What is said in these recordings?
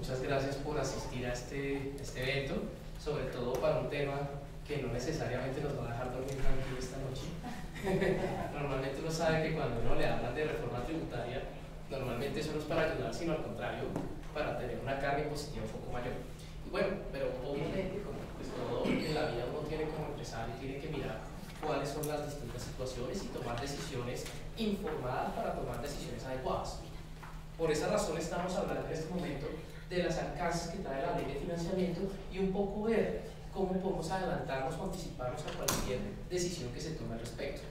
muchas gracias por asistir a este evento, sobre todo para un tema que no necesariamente nos va a dejar dormir tranquilo esta noche. Normalmente uno sabe que cuando uno le hablan de reforma tributaria, normalmente eso no es para ayudar, sino al contrario, para tener una carga impositiva un poco mayor. Y bueno, pero obviamente, como pues todo en la vida uno tiene como empresario, tiene que mirar cuáles son las distintas situaciones y tomar decisiones informadas para tomar decisiones adecuadas. Por esa razón estamos hablando en este momento de las alcances que trae la ley de financiamiento y un poco ver cómo podemos adelantarnos o anticiparnos a cualquier decisión que se tome al respecto.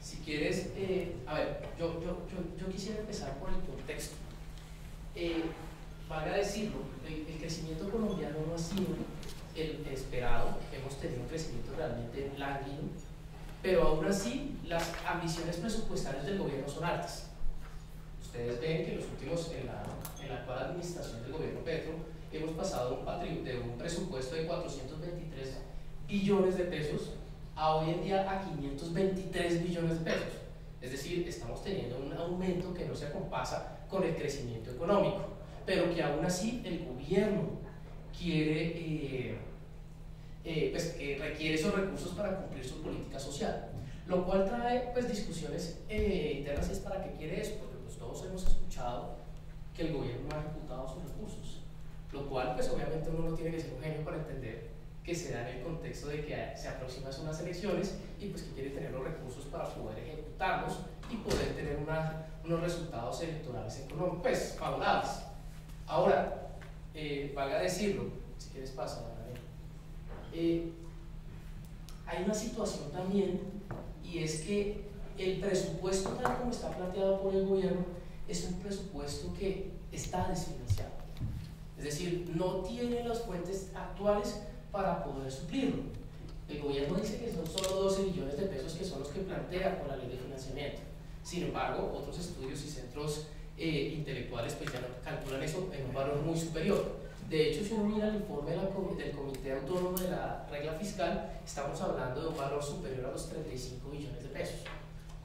Si quieres, a ver, yo quisiera empezar por el contexto. Valga decirlo, el crecimiento colombiano no ha sido el esperado, hemos tenido un crecimiento realmente lánguido, pero aún así las ambiciones presupuestarias del gobierno son altas. Ustedes ven que los últimos, en la actual administración del gobierno Petro, hemos pasado de un presupuesto de 423 billones de pesos a hoy en día a 523 billones de pesos. Es decir, estamos teniendo un aumento que no se compasa con el crecimiento económico, pero que aún así el gobierno quiere, requiere esos recursos para cumplir su política social, lo cual trae pues discusiones internas. ¿Es para qué quiere eso? Porque pues todos hemos escuchado que el gobierno no ha ejecutado sus recursos, lo cual pues obviamente uno no tiene que ser un genio para entender que se da en el contexto de que se aproximan unas elecciones y pues que quiere tener los recursos para poder ejecutarlos y poder tener unos resultados electorales económicos pues favorables. Ahora, valga decirlo, si quieres pasa, hay una situación también, y es que el presupuesto tal como está planteado por el gobierno es un presupuesto que está desfinanciado, es decir, no tiene las fuentes actuales para poder suplirlo. El gobierno dice que son solo 12 billones de pesos que son los que plantea con la ley de financiamiento. Sin embargo, otros estudios y centros intelectuales pues ya calculan eso en un valor muy superior. De hecho, si uno mira el informe del Comité Autónomo de la Regla Fiscal, estamos hablando de un valor superior a los 35 billones de pesos,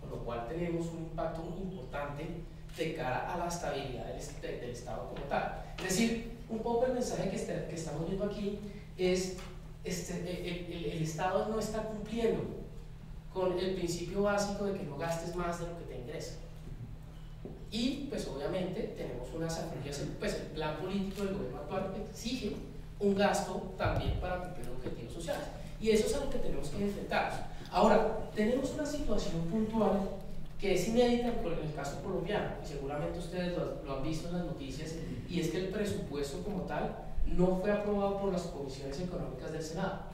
con lo cual tenemos un impacto muy importante de cara a la estabilidad del Estado como tal. Es decir, un poco el mensaje que estamos viendo aquí es el Estado no está cumpliendo con el principio básico de que no gastes más de lo que te ingresa. Y pues obviamente tenemos unas afilias, pues el plan político del gobierno actual exige un gasto también para cumplir objetivos sociales, y eso es a lo que tenemos que enfrentarnos. Ahora, tenemos una situación puntual que es inédita en el caso colombiano, y seguramente ustedes lo han visto en las noticias, y es que el presupuesto como tal no fue aprobado por las comisiones económicas del Senado.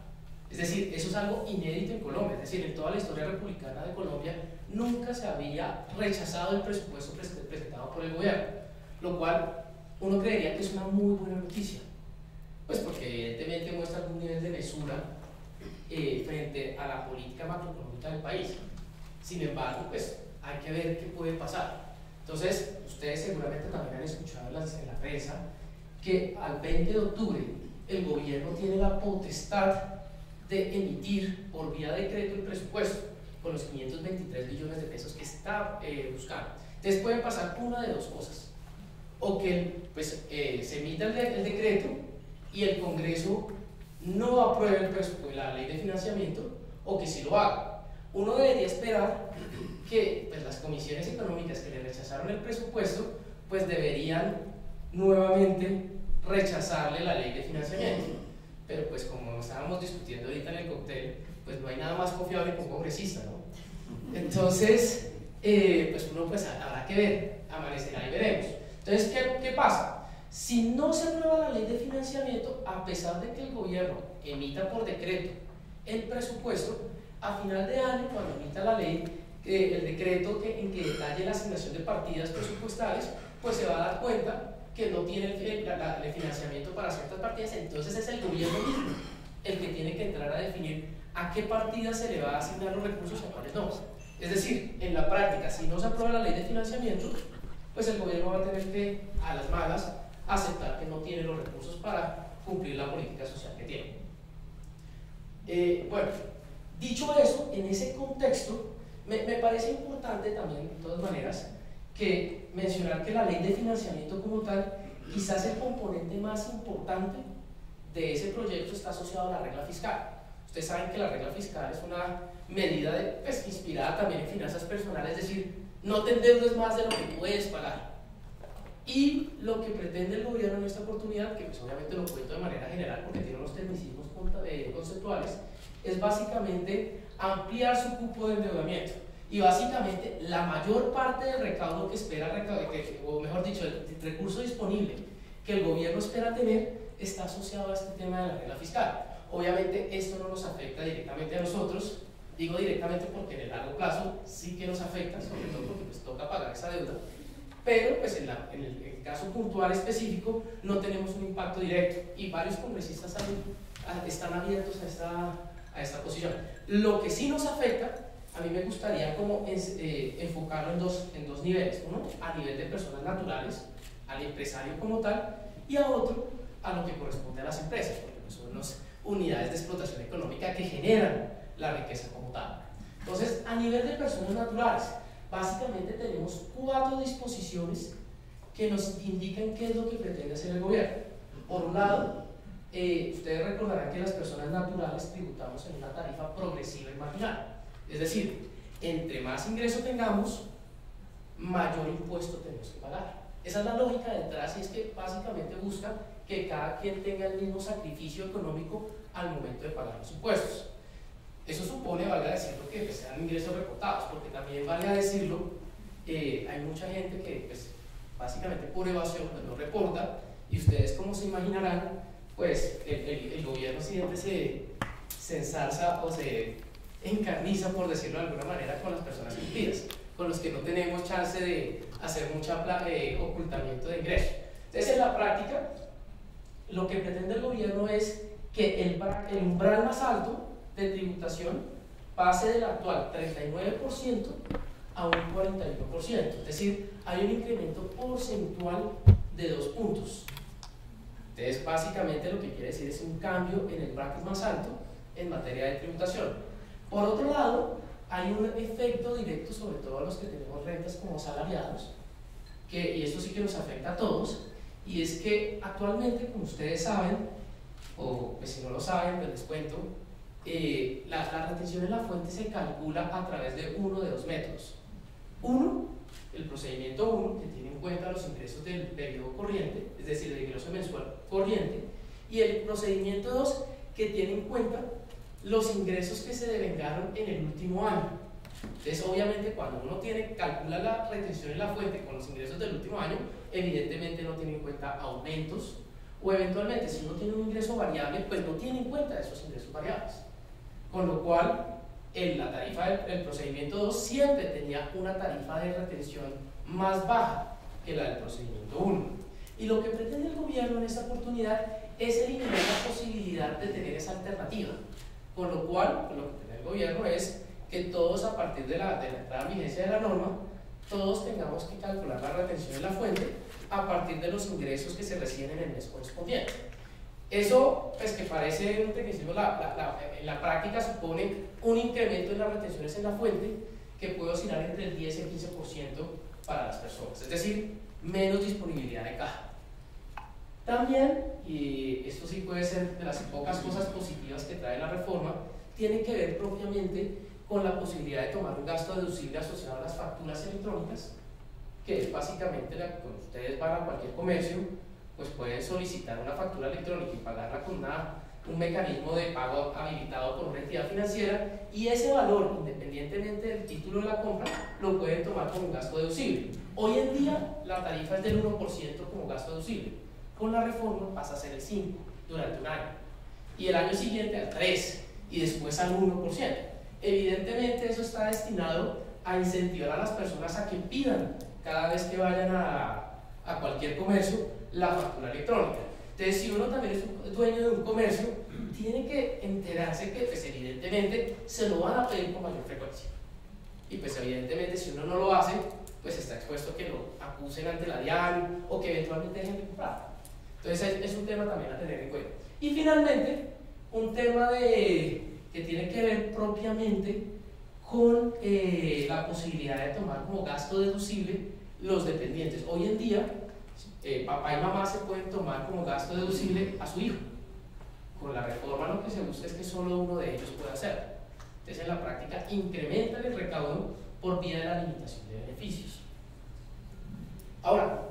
Es decir, eso es algo inédito en Colombia, es decir, en toda la historia republicana de Colombia nunca se había rechazado el presupuesto presentado por el gobierno, lo cual uno creería que es una muy buena noticia, pues porque evidentemente muestra algún nivel de mesura frente a la política macroeconómica del país. Sin embargo, pues hay que ver qué puede pasar. Entonces, ustedes seguramente también han escuchado en la prensa que al 20 de octubre el gobierno tiene la potestad de emitir por vía decreto el presupuesto con los 523 billones de pesos que está buscando. Entonces pueden pasar una de dos cosas: o que pues, se emita el decreto y el Congreso no apruebe la ley de financiamiento, o que sí lo haga. Uno debería esperar que pues, las comisiones económicas que le rechazaron el presupuesto pues deberían nuevamente rechazarle la ley de financiamiento. Pero pues como estábamos discutiendo ahorita en el cóctel, pues no hay nada más confiable que un congresista, ¿no? Entonces, pues uno pues habrá que ver, amanecerá y veremos. Entonces, ¿qué pasa? Si no se aprueba la ley de financiamiento, a pesar de que el gobierno emita por decreto el presupuesto, a final de año, cuando emita la ley, el decreto en que detalle la asignación de partidas presupuestales, pues se va a dar cuenta que no tiene el financiamiento para ciertas partidas. Entonces es el gobierno mismo el que tiene que entrar a definir a qué partidas se le va a asignar los recursos y a cuáles no. Es decir, en la práctica, si no se aprueba la ley de financiamiento, pues el gobierno va a tener que, a las malas, aceptar que no tiene los recursos para cumplir la política social que tiene. Bueno, dicho eso, en ese contexto, me parece importante también, de todas maneras, que mencionar que la ley de financiamiento como tal quizás el componente más importante de ese proyecto está asociado a la regla fiscal. Ustedes saben que la regla fiscal es una medida pues, inspirada también en finanzas personales, es decir, no te endeudes más de lo que puedes pagar. Y lo que pretende el gobierno en esta oportunidad, que pues obviamente lo cuento de manera general porque tiene unos tecnicismos conceptuales, es básicamente ampliar su cupo de endeudamiento. Y básicamente la mayor parte del recaudo que espera, o mejor dicho, el recurso disponible que el gobierno espera tener, está asociado a este tema de la regla fiscal. Obviamente esto no nos afecta directamente a nosotros, digo directamente porque en el largo plazo sí que nos afecta, sobre todo porque pues toca pagar esa deuda, pero pues en el caso puntual específico no tenemos un impacto directo y varios congresistas están abiertos a esta posición. Lo que sí nos afecta, a mí me gustaría como enfocarlo en dos niveles. Uno, a nivel de personas naturales, al empresario como tal, y a otro, a lo que corresponde a las empresas, porque pues son las unidades de explotación económica que generan la riqueza como tal. Entonces, a nivel de personas naturales, básicamente tenemos 4 disposiciones que nos indican qué es lo que pretende hacer el gobierno. Por un lado, ustedes recordarán que las personas naturales tributamos en una tarifa progresiva y marginal. Es decir, entre más ingreso tengamos, mayor impuesto tenemos que pagar. Esa es la lógica detrás, y es que básicamente busca que cada quien tenga el mismo sacrificio económico al momento de pagar los impuestos. Eso supone, valga decirlo, que pues, sean ingresos reportados, porque también valga decirlo, hay mucha gente que pues, básicamente por evasión pues, no reporta, y ustedes como se imaginarán, pues el gobierno siempre se ensarza o se encarniza, por decirlo de alguna manera, con las personas cumplidas, con los que no tenemos chance de hacer mucho ocultamiento de ingresos. Entonces, en la práctica, lo que pretende el gobierno es que el umbral más alto de tributación pase del actual 39% a un 41%, es decir, hay un incremento porcentual de 2 puntos. Entonces, básicamente lo que quiere decir es un cambio en el bracket más alto en materia de tributación. Por otro lado, hay un efecto directo, sobre todo a los que tenemos rentas como asalariados, y esto sí que nos afecta a todos, y es que actualmente, como ustedes saben, o pues si no lo saben, pues les cuento, la retención en la fuente se calcula a través de uno de 2 métodos. Uno, el procedimiento 1, que tiene en cuenta los ingresos del periodo corriente, es decir, el ingreso mensual corriente, y el procedimiento 2, que tiene en cuenta los ingresos que se devengaron en el último año. Entonces, obviamente, cuando uno calcula la retención en la fuente con los ingresos del último año, evidentemente no tiene en cuenta aumentos, o eventualmente, si uno tiene un ingreso variable, pues no tiene en cuenta esos ingresos variables. Con lo cual, la tarifa del procedimiento 2 siempre tenía una tarifa de retención más baja que la del procedimiento 1. Y lo que pretende el gobierno en esta oportunidad es eliminar la posibilidad de tener esa alternativa. Con lo cual, lo que pretende el gobierno es que todos, a partir de la entrada en vigencia de la norma, todos tengamos que calcular la retención en la fuente a partir de los ingresos que se reciben en el mes correspondiente. Eso, pues que parece un tecnicismo, en la práctica supone un incremento en las retenciones en la fuente que puede oscilar entre el 10 y el 15% para las personas, es decir, menos disponibilidad de caja. También, y esto sí puede ser de las pocas cosas positivas que trae la reforma, tiene que ver propiamente con la posibilidad de tomar un gasto deducible asociado a las facturas electrónicas, que es básicamente cuando ustedes van a cualquier comercio, pues pueden solicitar una factura electrónica y pagarla con un mecanismo de pago habilitado por una entidad financiera, y ese valor, independientemente del título de la compra, lo pueden tomar como un gasto deducible. Hoy en día la tarifa es del 1% como gasto deducible. Con la reforma pasa a ser el 5% durante un año, y el año siguiente al 3% y después al 1%. Evidentemente eso está destinado a incentivar a las personas a que pidan cada vez que vayan a cualquier comercio la factura electrónica. Entonces, si uno también es dueño de un comercio, tiene que enterarse que pues, evidentemente se lo van a pedir con mayor frecuencia, y pues evidentemente si uno no lo hace, pues está expuesto a que lo acusen ante la DIAN o que eventualmente dejen de comprar. Entonces es un tema también a tener en cuenta. Y finalmente, un tema que tiene que ver propiamente con la posibilidad de tomar como gasto deducible los dependientes. Hoy en día, papá y mamá se pueden tomar como gasto deducible a su hijo. Con la reforma lo que se busca es que solo uno de ellos pueda hacerlo. Entonces, en la práctica, incrementan el recaudo por vía de la limitación de beneficios. Ahora,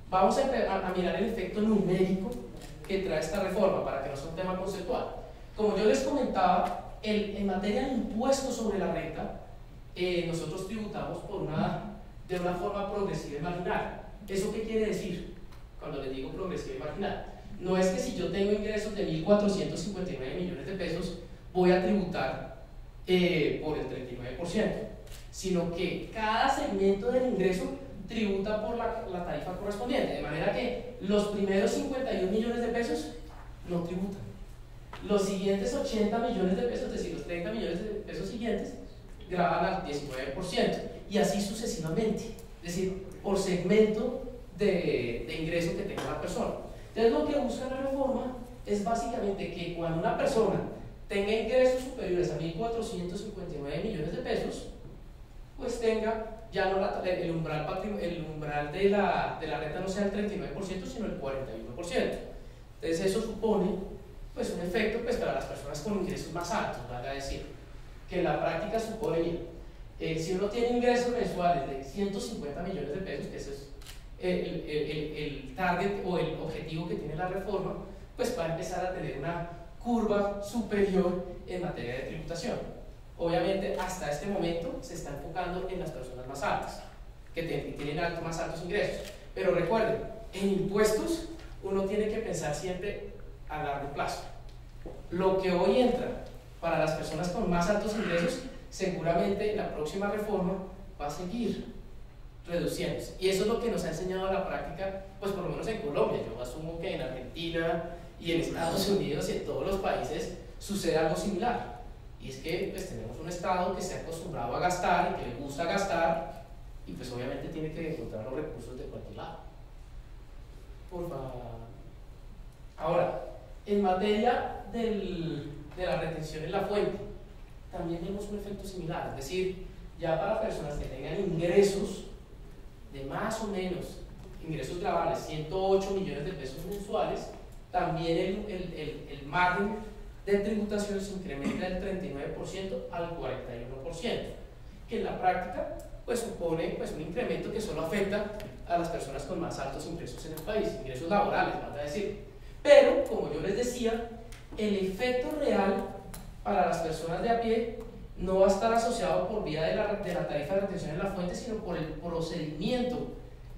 vamos a mirar el efecto numérico que trae esta reforma para que no sea un tema conceptual. Como yo les comentaba, en materia de impuestos sobre la renta, nosotros tributamos de una forma progresiva y marginal. ¿Eso qué quiere decir cuando les digo progresiva y marginal? No es que si yo tengo ingresos de 1.459 millones de pesos, voy a tributar por el 39%, sino que cada segmento del ingreso tributa por la tarifa correspondiente, de manera que los primeros 51 millones de pesos no tributan. Los siguientes 80 millones de pesos, es decir, los 30 millones de pesos siguientes, graban al 19%, y así sucesivamente, es decir, por segmento de ingreso que tenga la persona. Entonces, lo que busca la reforma es básicamente que cuando una persona tenga ingresos superiores a 1.459 millones de pesos, pues tenga ya no el umbral de la renta no sea el 39%, sino el 41%. Entonces, eso supone pues un efecto pues para las personas con ingresos más altos, valga decir, que en la práctica supone, si uno tiene ingresos mensuales de 150 millones de pesos, que ese es el target o el objetivo que tiene la reforma, pues va a empezar a tener una curva superior en materia de tributación. Obviamente, hasta este momento se está enfocando en las personas más altas, que tienen más altos ingresos. Pero recuerden, en impuestos uno tiene que pensar siempre a largo plazo. Lo que hoy entra para las personas con más altos ingresos, seguramente la próxima reforma va a seguir reduciéndose. Y eso es lo que nos ha enseñado la práctica, pues por lo menos en Colombia. Yo asumo que en Argentina y en Estados Unidos y en todos los países sucede algo similar. Y es que pues tenemos un Estado que se ha acostumbrado a gastar y que le gusta gastar, y pues obviamente tiene que encontrar los recursos de cualquier lado. Por favor. Ahora, en materia de la retención en la fuente, también vemos un efecto similar. Es decir, ya para personas que tengan ingresos de más o menos, ingresos gravables, 108 millones de pesos mensuales, también el margen de tributación se incrementa del 39% al 41%, que en la práctica pues supone pues un incremento que solo afecta a las personas con más altos ingresos en el país, ingresos laborales, vamos a decir. Pero, como yo les decía, el efecto real para las personas de a pie no va a estar asociado por vía de la tarifa de retención en la fuente, sino por el procedimiento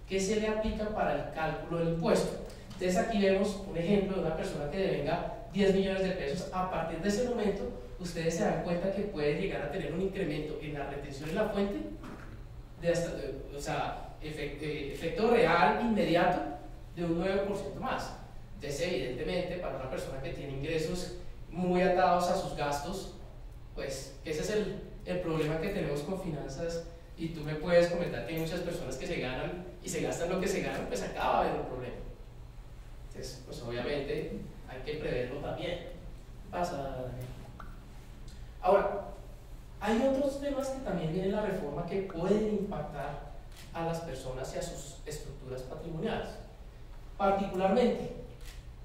que se le aplica para el cálculo del impuesto. Entonces, aquí vemos un ejemplo de una persona que devenga 10 millones de pesos. A partir de ese momento, ustedes se dan cuenta que puede llegar a tener un incremento en la retención en la fuente de hasta, o sea, efecto real inmediato de un 9% más. Entonces, evidentemente, para una persona que tiene ingresos muy atados a sus gastos, pues ese es el problema que tenemos con finanzas, y tú me puedes comentar que hay muchas personas que se ganan y se gastan lo que se ganan, pues acaba de haber un problema. Entonces, pues obviamente hay que preverlo también. Pasa, Daniel. Ahora, hay otros temas que también vienen en la reforma que pueden impactar a las personas y a sus estructuras patrimoniales. Particularmente,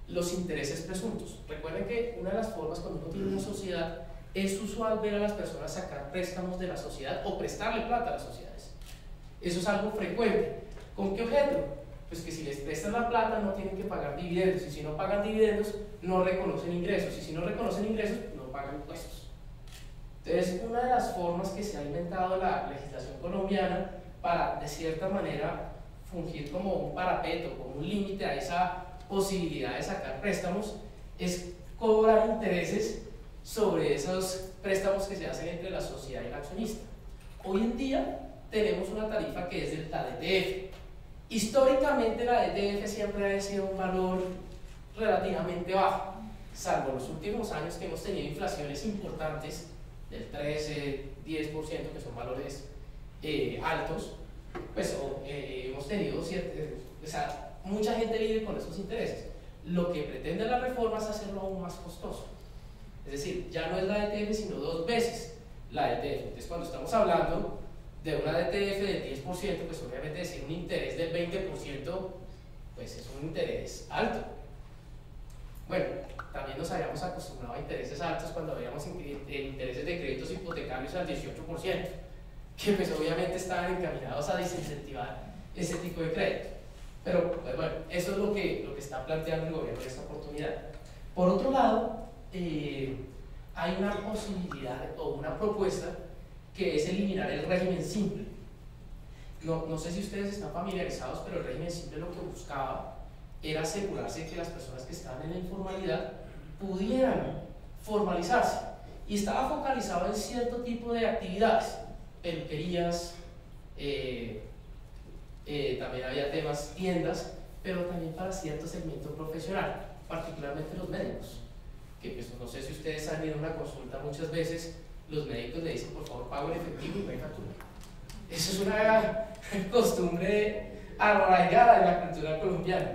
los intereses presuntos. Recuerden que una de las formas cuando uno tiene una sociedad es usual ver a las personas sacar préstamos de la sociedad o prestarle plata a las sociedades. Eso es algo frecuente. ¿Con qué objeto? Pues que si les prestan la plata no tienen que pagar dividendos, y si no pagan dividendos no reconocen ingresos, y si no reconocen ingresos no pagan impuestos. Entonces, una de las formas que se ha inventado la legislación colombiana para de cierta manera fungir como un parapeto, como un límite a esa posibilidad de sacar préstamos, es cobrar intereses sobre esos préstamos que se hacen entre la sociedad y el accionista. Hoy en día tenemos una tarifa que es la DTF. Históricamente la DTF siempre ha sido un valor relativamente bajo, salvo los últimos años que hemos tenido inflaciones importantes del 13, 10%, que son valores altos, pues hemos tenido mucha gente vive con esos intereses. Lo que pretende la reforma es hacerlo aún más costoso. Es decir, ya no es la DTF, sino 2 veces la DTF. Entonces, cuando estamos hablando de una DTF del 10%, pues obviamente decir un interés del 20%, pues es un interés alto. Bueno, también nos habíamos acostumbrado a intereses altos cuando habíamos intereses de créditos hipotecarios al 18%, que pues obviamente estaban encaminados a desincentivar ese tipo de crédito. Pero pues bueno, eso es lo que está planteando el gobierno en esta oportunidad. Por otro lado, hay una posibilidad o una propuesta que es eliminar el régimen simple. No sé si ustedes están familiarizados, pero el régimen simple lo que buscaba era asegurarse que las personas que estaban en la informalidad pudieran formalizarse, y estaba focalizado en cierto tipo de actividades, peluquerías, también había temas, tiendas, pero también para cierto segmento profesional, particularmente los médicos, que pues no sé si ustedes han ido a una consulta muchas veces, los médicos le dicen por favor pago en efectivo y no hay factura. Eso es una costumbre arraigada en la cultura colombiana.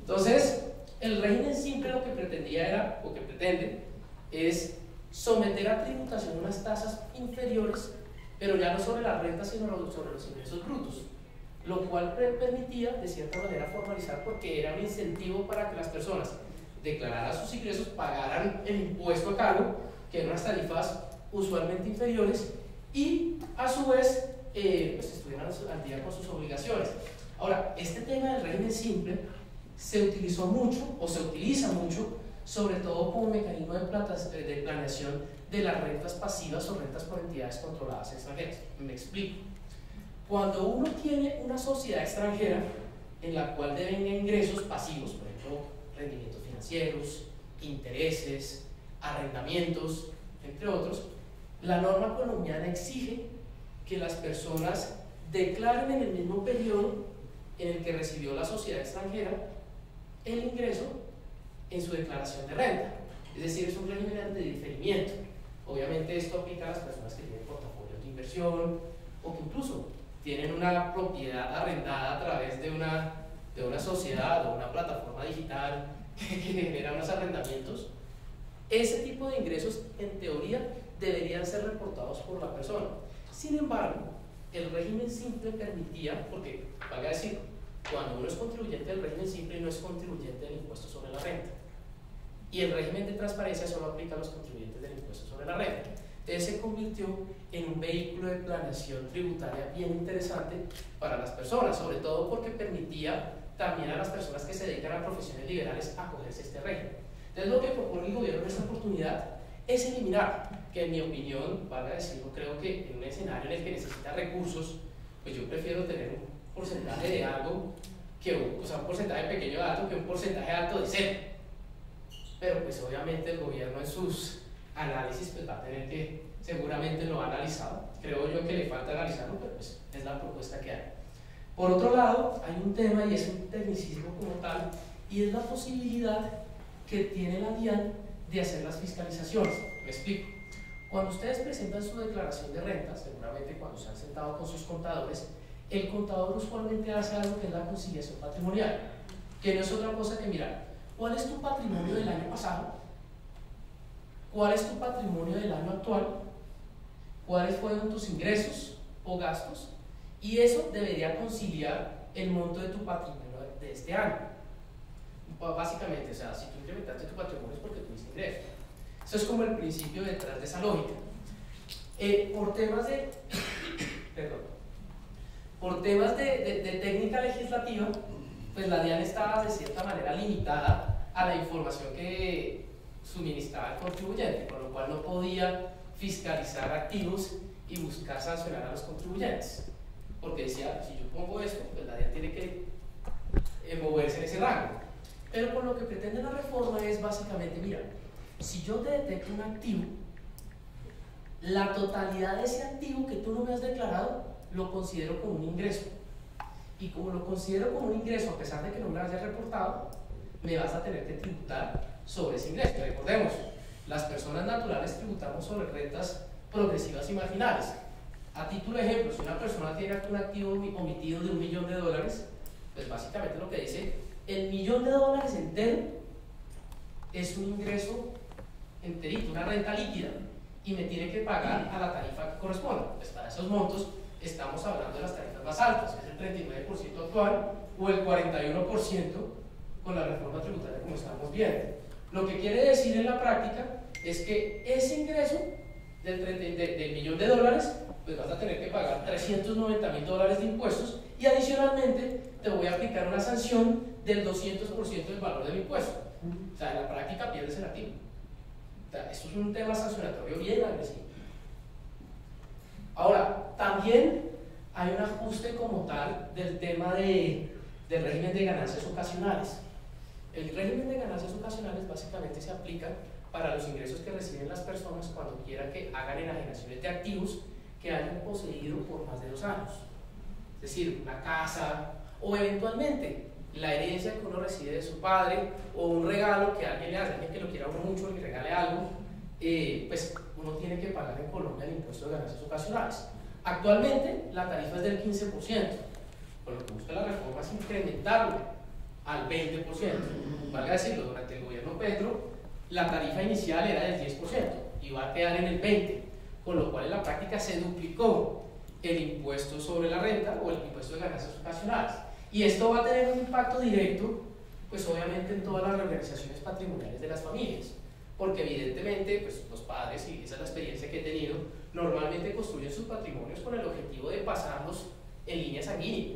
Entonces, el régimen simple lo que pretendía era, o que pretende, es someter a tributación unas tasas inferiores, pero ya no sobre las rentas, sino sobre los ingresos brutos, lo cual permitía, de cierta manera, formalizar, porque era un incentivo para que las personas declararan sus ingresos, pagaran el impuesto a cargo, que eran unas tarifas usualmente inferiores, y a su vez pues estuvieran al día con sus obligaciones. Ahora, este tema del régimen simple se utilizó mucho, o se utiliza mucho, sobre todo como mecanismo de planeación de las rentas pasivas o rentas por entidades controladas extranjeras. Me explico. Cuando uno tiene una sociedad extranjera en la cual devenga ingresos pasivos, por ejemplo, rendimientos financieros, intereses, arrendamientos, entre otros, la norma colombiana exige que las personas declaren en el mismo periodo en el que recibió la sociedad extranjera el ingreso en su declaración de renta. Es decir, es un régimen de diferimiento. Obviamente esto aplica a las personas que tienen portafolios de inversión o que incluso tienen una propiedad arrendada a través de una sociedad o una plataforma digital que genera unos arrendamientos. Ese tipo de ingresos, en teoría, deberían ser reportados por la persona. Sin embargo, el régimen simple permitía, porque, valga decir, cuando uno es contribuyente del régimen simple, no es contribuyente del impuesto sobre la renta. Y el régimen de transparencia solo aplica a los contribuyentes del impuesto sobre la renta. Entonces se convirtió en un vehículo de planeación tributaria bien interesante para las personas, sobre todo porque permitía también a las personas que se dedican a profesiones liberales acogerse a este régimen. Entonces lo que propone el gobierno en esta oportunidad es eliminar, que en mi opinión, valga decirlo, creo que en un escenario en el que necesita recursos, pues yo prefiero tener un porcentaje de algo, o sea, un porcentaje pequeño de alto que un porcentaje alto de cero. Pero pues obviamente el gobierno en sus análisis pues va a tener que, seguramente lo ha analizado, creo yo que le falta analizarlo, pero pues es la propuesta que hay. Por otro lado, hay un tema y es un tecnicismo como tal, y es la posibilidad que tiene la DIAN de hacer las fiscalizaciones. Me explico. Cuando ustedes presentan su declaración de renta, seguramente cuando se han sentado con sus contadores, el contador usualmente hace algo que es la conciliación patrimonial, que no es otra cosa que mirar cuál es tu patrimonio del año pasado, cuál es tu patrimonio del año actual, cuáles fueron tus ingresos o gastos, y eso debería conciliar el monto de tu patrimonio de este año. Básicamente, o sea, si tú incrementaste tu patrimonio es porque tuviste ingresos. Eso es como el principio detrás de esa lógica. Por temas de perdón, por temas de técnica legislativa, pues la DIAN estaba de cierta manera limitada a la información que suministraba el contribuyente, con lo cual no podía fiscalizar activos y buscar sancionar a los contribuyentes, porque decía, si yo pongo esto, pues la DIAN tiene que moverse en ese rango. Pero con lo que pretende la reforma es básicamente, mira, si yo te detecto un activo, la totalidad de ese activo que tú no me has declarado lo considero como un ingreso, y como lo considero como un ingreso a pesar de que no me lo hayas reportado, me vas a tener que tributar sobre ese ingreso. Recordemos, las personas naturales tributamos sobre rentas progresivas y marginales. A título de ejemplo, si una persona tiene un activo omitido de $1 millón, pues básicamente lo que dice, el $1 millón entero es un ingreso enterito, una renta líquida, y me tiene que pagar a la tarifa que corresponda. Pues para esos montos estamos hablando de las tarifas más altas, que es el 39% actual o el 41% con la reforma tributaria como estamos viendo. Lo que quiere decir en la práctica es que ese ingreso del millón de dólares, pues vas a tener que pagar $390.000 de impuestos y adicionalmente te voy a aplicar una sanción del 200% del valor del impuesto. O sea, en la práctica pierdes el activo. O sea, esto es un tema sancionatorio bien agresivo. Ahora, también hay un ajuste como tal del tema del régimen de ganancias ocasionales. El régimen de ganancias ocasionales básicamente se aplica para los ingresos que reciben las personas cuando quieran que hagan enajenaciones de activos que hayan poseído por más de 2 años. Es decir, una casa o eventualmente la herencia que uno recibe de su padre o un regalo que alguien le hace, alguien que lo quiera uno mucho, le regale algo, pues uno tiene que pagar en Colombia el impuesto de ganancias ocasionales. Actualmente la tarifa es del 15%, por lo que busca la reforma es incrementarlo al 20%. Valga decirlo, durante el gobierno Petro la tarifa inicial era del 10% y va a quedar en el 20%, con lo cual en la práctica se duplicó el impuesto sobre la renta o el impuesto de ganancias ocasionales. Y esto va a tener un impacto directo, pues obviamente en todas las reorganizaciones patrimoniales de las familias, porque evidentemente pues, los padres, y esa es la experiencia que he tenido, normalmente construyen sus patrimonios con el objetivo de pasarlos en línea sanguínea.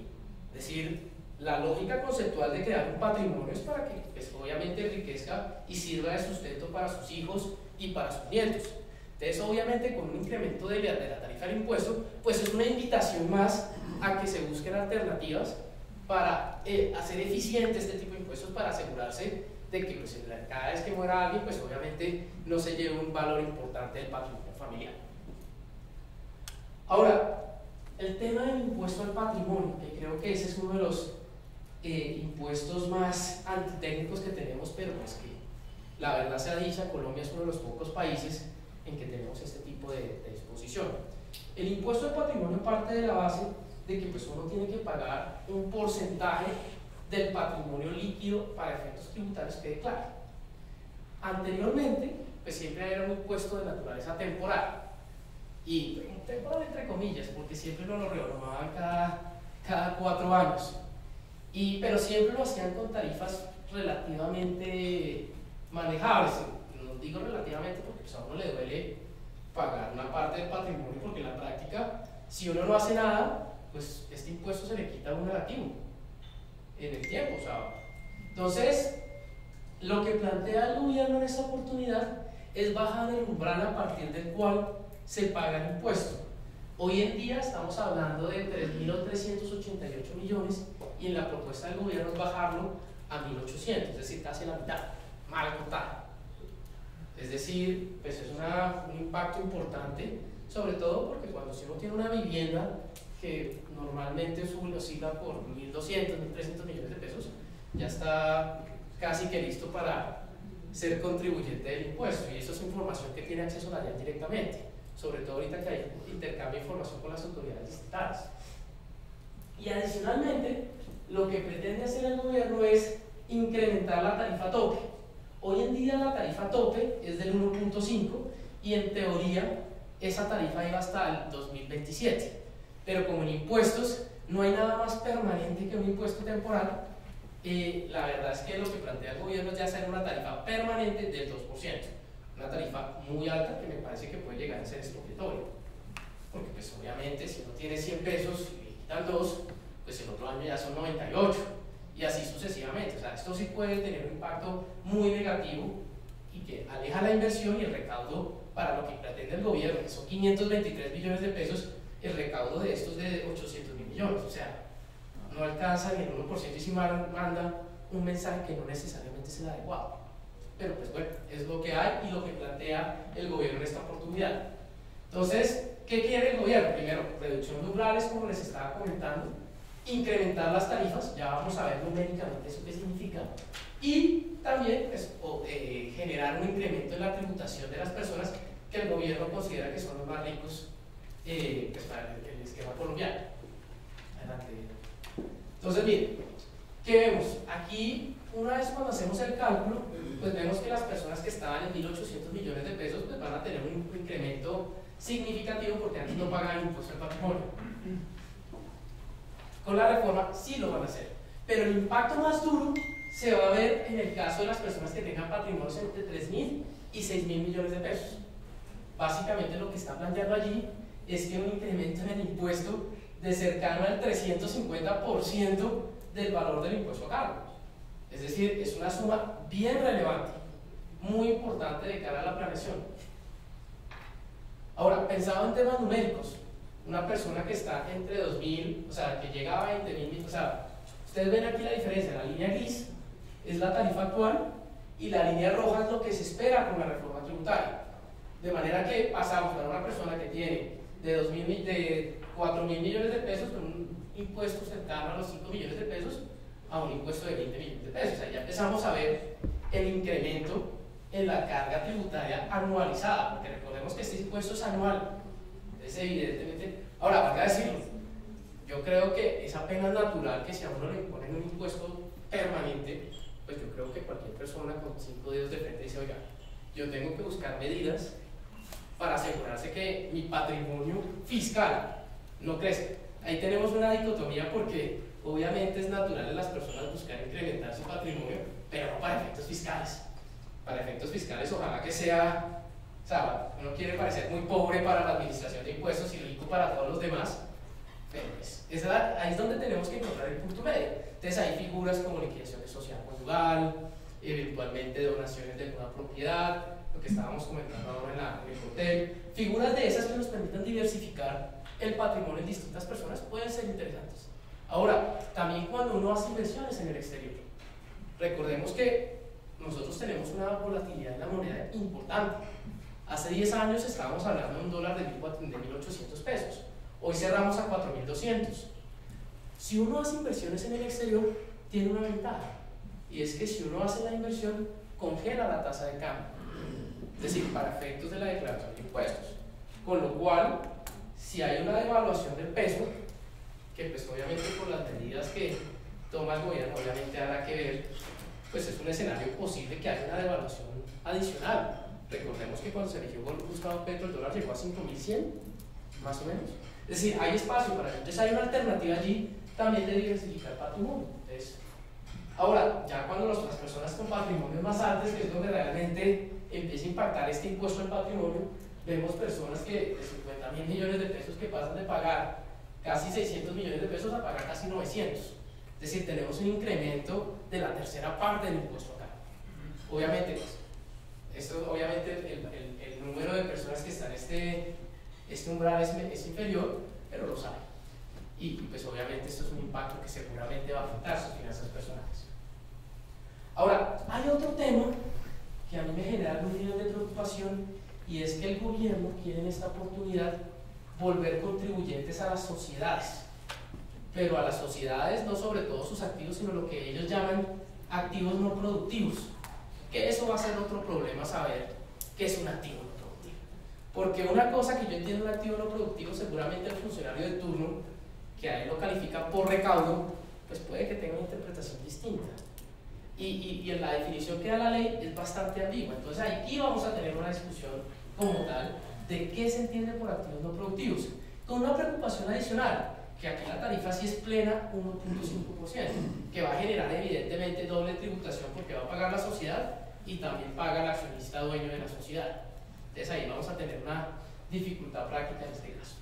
Es decir, la lógica conceptual de crear un patrimonio es para que pues, obviamente enriquezca y sirva de sustento para sus hijos y para sus nietos. Entonces, obviamente, con un incremento de la tarifa del impuesto, pues es una invitación más a que se busquen alternativas para hacer eficiente este tipo de impuestos para asegurarse de que pues, cada vez que muera alguien, pues obviamente no se lleve un valor importante del patrimonio familiar. Ahora, el tema del impuesto al patrimonio, que creo que ese es uno de los impuestos más antitécnicos que tenemos, pero pues que la verdad sea dicha, Colombia es uno de los pocos países en que tenemos este tipo de disposición. El impuesto al patrimonio parte de la base de que pues, uno tiene que pagar un porcentaje del patrimonio líquido para efectos tributarios que declara. Anteriormente, pues siempre era un impuesto de naturaleza temporal, y temporal entre comillas, porque siempre lo renovaban cada 4 años, pero siempre lo hacían con tarifas relativamente manejables. No digo relativamente porque pues, a uno le duele pagar una parte del patrimonio, porque en la práctica, si uno no hace nada, pues este impuesto se le quita a un negativo en el tiempo. O sea, entonces, lo que plantea el gobierno en esta oportunidad es bajar el umbral a partir del cual se paga el impuesto. Hoy en día estamos hablando de 3.388 millones y en la propuesta del gobierno es bajarlo a 1.800, es decir, casi la mitad, mal contada. Es decir, pues es un impacto importante, sobre todo porque cuando si uno tiene una vivienda que normalmente oscila por 1.200, 1.300 millones de pesos, ya está casi que listo para ser contribuyente del impuesto, y eso es información que tiene acceso a la DIAN directamente, sobre todo ahorita que hay intercambio de información con las autoridades distritales. Y adicionalmente, lo que pretende hacer el gobierno es incrementar la tarifa tope. Hoy en día la tarifa tope es del 1.5 y en teoría esa tarifa iba hasta el 2027, pero como en impuestos no hay nada más permanente que un impuesto temporal, la verdad es que lo que plantea el gobierno es ya hacer una tarifa permanente del 2%, una tarifa muy alta que me parece que puede llegar a ser expropiatoria, porque pues obviamente si uno tiene 100 pesos y le quitan 2, pues el otro año ya son 98 y así sucesivamente. O sea, esto sí puede tener un impacto muy negativo y que aleja la inversión y el recaudo para lo que pretende el gobierno, que son 523 billones de pesos. El recaudo de estos de 800.000 millones, o sea, no alcanza ni el 1% y si manda un mensaje que no necesariamente es el adecuado. Pero pues bueno, es lo que hay y lo que plantea el gobierno en esta oportunidad. Entonces, ¿qué quiere el gobierno? Primero, reducción de umbrales, como les estaba comentando, incrementar las tarifas, ya vamos a ver numéricamente eso qué significa, y también pues, generar un incremento en la tributación de las personas que el gobierno considera que son los más ricos pues para el esquema colombiano. Adelante. Entonces, miren, ¿qué vemos? Aquí, una vez cuando hacemos el cálculo, pues vemos que las personas que estaban en 1.800 millones de pesos pues van a tener un incremento significativo porque antes no pagaban impuesto al patrimonio. Con la reforma sí lo van a hacer, pero el impacto más duro se va a ver en el caso de las personas que tengan patrimonios entre 3.000 y 6.000 millones de pesos. Básicamente lo que está planteando allí es que un incremento en el impuesto de cercano al 350% del valor del impuesto a cargo. Es decir, es una suma bien relevante, muy importante de cara a la planeación. Ahora, pensado en temas numéricos, una persona que está entre 2.000, o sea, que llega a 20.000, o sea, ustedes ven aquí la diferencia, la línea gris es la tarifa actual y la línea roja es lo que se espera con la reforma tributaria. De manera que pasamos para una persona que tiene de 4.000 millones de pesos con un impuesto cercano a los 5 millones de pesos a un impuesto de 20 millones de pesos. O sea, ya empezamos a ver el incremento en la carga tributaria anualizada, porque recordemos que este impuesto es anual. Es evidentemente, ahora, valga decirlo, yo creo que es apenas natural que si a uno le imponen un impuesto permanente, pues yo creo que cualquier persona con 5 dedos de frente dice, oiga, yo tengo que buscar medidas para asegurarse que mi patrimonio fiscal no crezca. Ahí tenemos una dicotomía porque obviamente es natural en las personas buscar incrementar su patrimonio, pero no para efectos fiscales. Para efectos fiscales ojalá que sea, o sea, uno quiere parecer muy pobre para la administración de impuestos y rico para todos los demás, pero ahí es donde tenemos que encontrar el punto medio. Entonces hay figuras como liquidación social conyugal, eventualmente donaciones de alguna propiedad, lo que estábamos comentando ahora en el hotel, figuras de esas que nos permitan diversificar el patrimonio en distintas personas pueden ser interesantes. Ahora, también cuando uno hace inversiones en el exterior, recordemos que nosotros tenemos una volatilidad en la moneda importante. Hace 10 años estábamos hablando de un dólar de 1.800 pesos, hoy cerramos a 4.200. Si uno hace inversiones en el exterior, tiene una ventaja, y es que si uno hace la inversión, congela la tasa de cambio, es decir, para efectos de la declaración de impuestos, con lo cual, si hay una devaluación del peso, que pues obviamente por las medidas que toma el gobierno, obviamente habrá que ver, pues es un escenario posible que haya una devaluación adicional. Recordemos que cuando se eligió Gustavo Petro, el dólar llegó a 5.100, más o menos. Es decir, hay espacio para eso. Entonces hay una alternativa allí también de diversificar patrimonio. Entonces, ahora, ya cuando las personas con patrimonios más altos, que es donde realmente empieza a impactar este impuesto al patrimonio, vemos personas que de 50.000 millones de pesos que pasan de pagar casi 600 millones de pesos a pagar casi 900. Es decir, tenemos un incremento de la tercera parte del impuesto acá. Obviamente, obviamente el número de personas que están en este umbral es inferior, pero lo saben. Y pues obviamente esto es un impacto que seguramente va a afectar sus finanzas personales. Ahora, hay otro tema que a mí me genera algún nivel de preocupación, y es que el gobierno quiere en esta oportunidad volver contribuyentes a las sociedades, pero a las sociedades no sobre todo sus activos, sino lo que ellos llaman activos no productivos, que eso va a ser otro problema, saber qué es un activo no productivo, porque una cosa que yo entiendo un activo no productivo, seguramente el funcionario de turno que a él lo califica por recaudo, pues puede que tenga una interpretación distinta. Y en la definición que da la ley es bastante ambigua. Entonces aquí vamos a tener una discusión como tal de qué se entiende por activos no productivos, con una preocupación adicional, que aquí la tarifa sí es plena 1.5%, que va a generar evidentemente doble tributación porque va a pagar la sociedad y también paga el accionista dueño de la sociedad. Entonces ahí vamos a tener una dificultad práctica en este caso.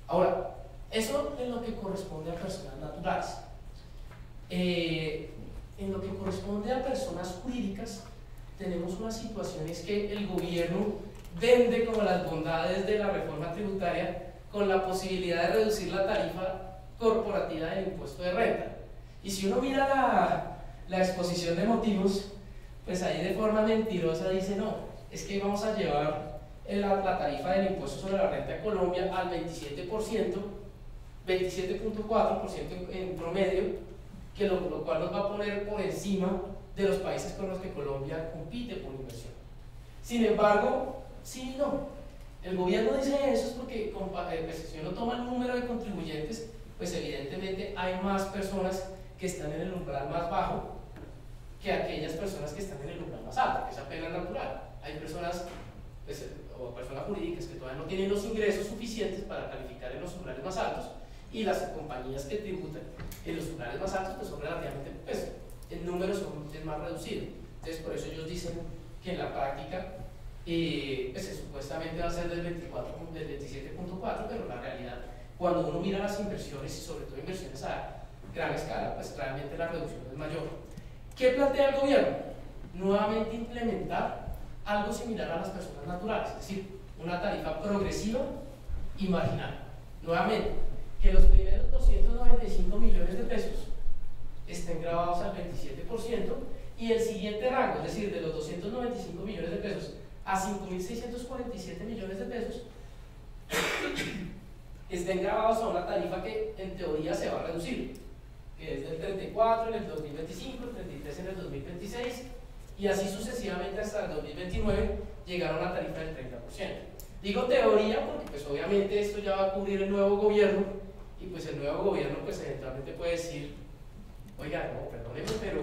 Ahora, eso en lo que corresponde a personas naturales. En lo que corresponde a personas jurídicas, tenemos una situación es que el gobierno vende como las bondades de la reforma tributaria con la posibilidad de reducir la tarifa corporativa del impuesto de renta. Y si uno mira la exposición de motivos, pues ahí de forma mentirosa dice no, es que vamos a llevar la tarifa del impuesto sobre la renta de Colombia al 27%, 27.4% en promedio, que lo cual nos va a poner por encima de los países con los que Colombia compite por inversión. Sin embargo, sí y no. El gobierno dice eso es porque si uno toma el número de contribuyentes, pues evidentemente hay más personas que están en el umbral más bajo que aquellas personas que están en el umbral más alto, que es apenas natural. Hay personas pues, o personas jurídicas que todavía no tienen los ingresos suficientes para calificar en los umbrales más altos, y las compañías que tributan en los umbrales más altos pues son relativamente, pues el número es más reducido. Entonces por eso ellos dicen que en la práctica pues, supuestamente va a ser del 27.4, pero la realidad, cuando uno mira las inversiones y sobre todo inversiones a gran escala, pues realmente la reducción es mayor. ¿Qué plantea el gobierno? Nuevamente implementar algo similar a las personas naturales, es decir, una tarifa progresiva y marginal. Nuevamente, que los primeros 295 millones de pesos estén grabados al 27% y el siguiente rango, es decir, de los 295 millones de pesos a 5.647 millones de pesos, estén grabados a una tarifa que en teoría se va a reducir, que es del 34 en el 2025, el 33 en el 2026 y así sucesivamente hasta el 2029 llegar a una tarifa del 30%. Digo teoría porque pues obviamente esto ya va a cubrir el nuevo gobierno y pues el nuevo gobierno pues eventualmente puede decir, oiga, no, perdónenme, pero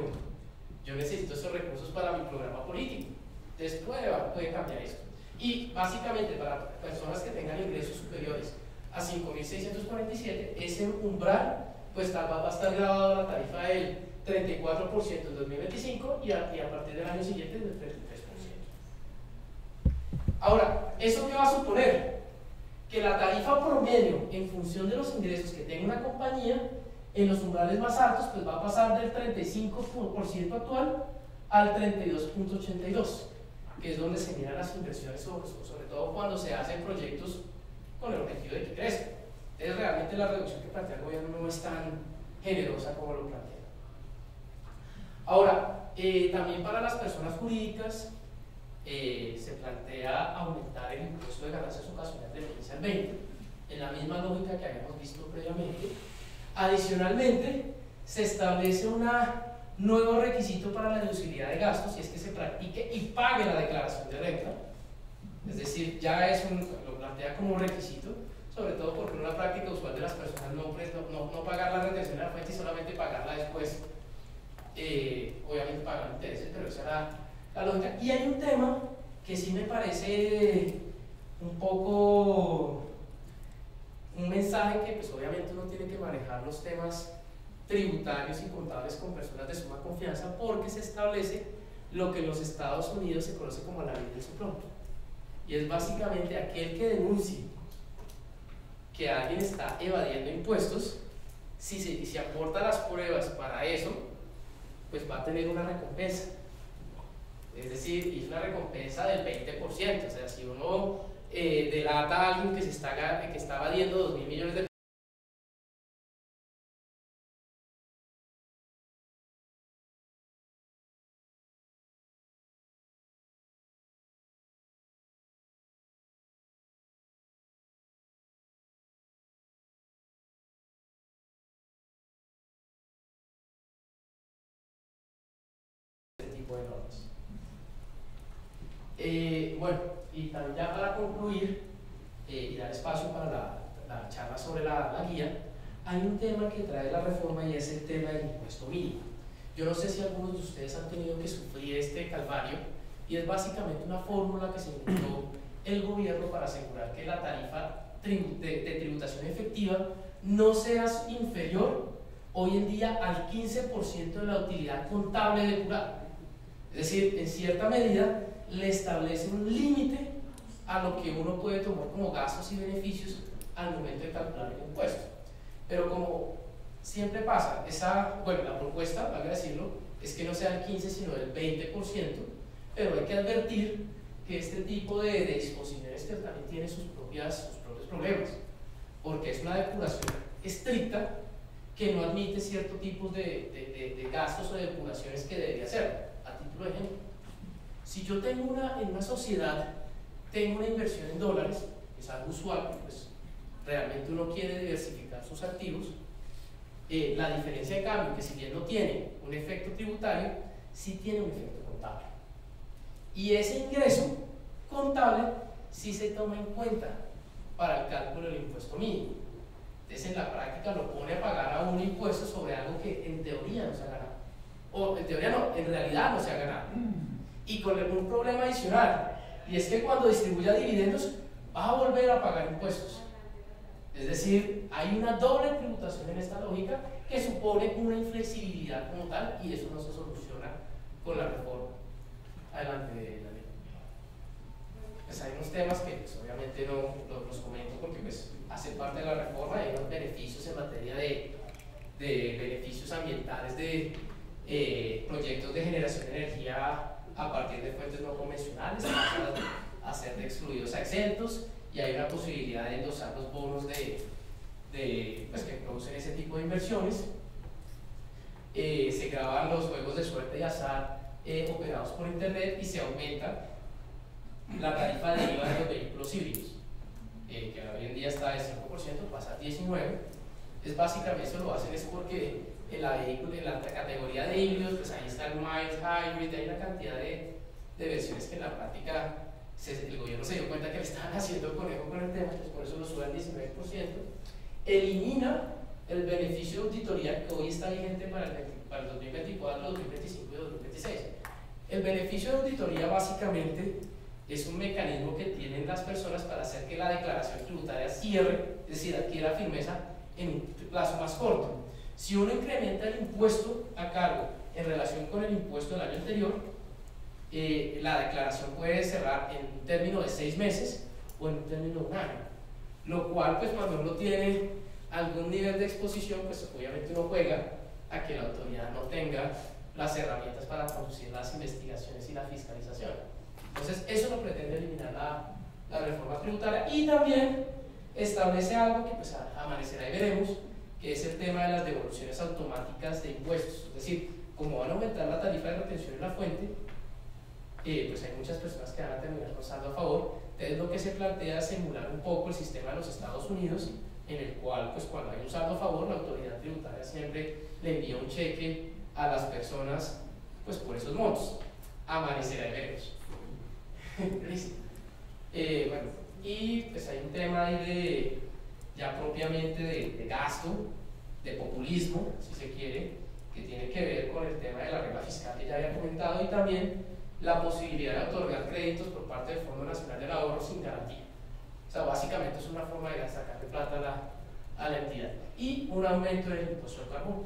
yo necesito esos recursos para mi programa político. Entonces puede cambiar esto. Y básicamente para personas que tengan ingresos superiores a 5.647, ese umbral pues va a estar grabado la tarifa del 34% en 2025 y a partir del año siguiente del 33%. Ahora, ¿eso qué va a suponer? Que la tarifa promedio en función de los ingresos que tenga una compañía en los umbrales más altos pues va a pasar del 35% actual al 32.82%, que es donde se miran las inversiones, sobre todo cuando se hacen proyectos con el objetivo de que crezcan. Entonces realmente la reducción que plantea el gobierno no es tan generosa como lo plantea. Ahora, también para las personas jurídicas se plantea aumentar el impuesto de ganancias ocasionales del 15 al 20, en la misma lógica que habíamos visto previamente. Adicionalmente, se establece un nuevo requisito para la deducibilidad de gastos, y es que se practique y pague la declaración de renta. Es decir, ya lo plantea como requisito, sobre todo porque una práctica usual de las personas no pagar la retención de la fuente y solamente pagarla después, obviamente pagar intereses, pero esa era la lógica. Y hay un tema que sí me parece un poco un mensaje que pues obviamente uno tiene que manejar los temas tributarios y contables con personas de suma confianza, porque se establece lo que en los Estados Unidos se conoce como la ley del soplón, y es básicamente aquel que denuncie que alguien está evadiendo impuestos, si aporta las pruebas para eso, pues va a tener una recompensa, es decir, es una recompensa del 20%, o sea, si uno delata a alguien que está evadiendo 2.000 millones de pesos, este tipo de normas. Bueno, y también ya para concluir y dar espacio para la charla sobre la guía, hay un tema que trae la reforma y es el tema del impuesto mínimo. Yo no sé si algunos de ustedes han tenido que sufrir este calvario, y es básicamente una fórmula que se inventó el gobierno para asegurar que la tarifa de tributación efectiva no sea inferior hoy en día al 15% de la utilidad contable depurada. Es decir, en cierta medida le establece un límite a lo que uno puede tomar como gastos y beneficios al momento de calcular el impuesto. Pero como siempre pasa, la propuesta, valga decirlo, es que no sea el 15 sino del 20%, pero hay que advertir que este tipo de disposiciones también tiene sus propios problemas, porque es una depuración estricta que no admite ciertos tipos de gastos o de depuraciones que debería hacer. A título de ejemplo, si yo tengo en una sociedad tengo una inversión en dólares, es algo usual, pues realmente uno quiere diversificar sus activos, la diferencia de cambio, que si bien no tiene un efecto tributario, sí tiene un efecto contable. Y ese ingreso contable sí se toma en cuenta para el cálculo del impuesto mínimo. Entonces en la práctica lo pone a pagar a un impuesto sobre algo que en teoría no se ha ganado. O en teoría no, en realidad no se ha ganado. Y con un problema adicional, y es que cuando distribuya dividendos va a volver a pagar impuestos. Es decir, hay una doble tributación en esta lógica que supone una inflexibilidad como tal, y eso no se soluciona con la reforma. Adelante, Daniel. Pues hay unos temas que pues, obviamente no los comento porque pues, hace parte de la reforma. Hay unos beneficios en materia de beneficios ambientales de proyectos de generación de energía a partir de fuentes no convencionales, a ser de excluidos a exentos, y hay una posibilidad de endosar los bonos pues, que producen ese tipo de inversiones. Se graban los juegos de suerte y azar operados por internet, y se aumenta la tarifa de IVA de los vehículos híbridos, que hoy en día está de 5%, pasa a 19%. Es básicamente, eso lo hacen es porque en la categoría de híbridos, pues ahí está el mild hybrid, hay una cantidad de versiones que en la práctica el gobierno se dio cuenta que le estaban haciendo conejo con el tema, pues por eso lo sube al 19%. Elimina el beneficio de auditoría que hoy está vigente para el 2024, 2025 y 2026. El beneficio de auditoría básicamente es un mecanismo que tienen las personas para hacer que la declaración tributaria cierre, es decir, adquiera firmeza en un plazo más corto. Si uno incrementa el impuesto a cargo en relación con el impuesto del año anterior, la declaración puede cerrar en un término de 6 meses o en un término de un año, lo cual pues cuando uno tiene algún nivel de exposición, pues obviamente uno juega a que la autoridad no tenga las herramientas para conducir las investigaciones y la fiscalización. Entonces eso lo pretende eliminar la reforma tributaria, y también establece algo que pues amanecerá y veremos, que es el tema de las devoluciones automáticas de impuestos. Es decir, como van a aumentar la tarifa de retención en la fuente, pues hay muchas personas que van a terminar con saldo a favor. Entonces lo que se plantea es emular un poco el sistema de los Estados Unidos, en el cual pues cuando hay un saldo a favor, la autoridad tributaria siempre le envía un cheque a las personas pues por esos montos. Amanecerá y veremos. Listo. Bueno, y pues hay un tema ahí ya propiamente de gasto, de populismo, si se quiere, que tiene que ver con el tema de la regla fiscal que ya había comentado, y también la posibilidad de otorgar créditos por parte del Fondo Nacional del Ahorro sin garantía. O sea, básicamente es una forma de sacarle plata a la entidad, y un aumento del impuesto al carbono.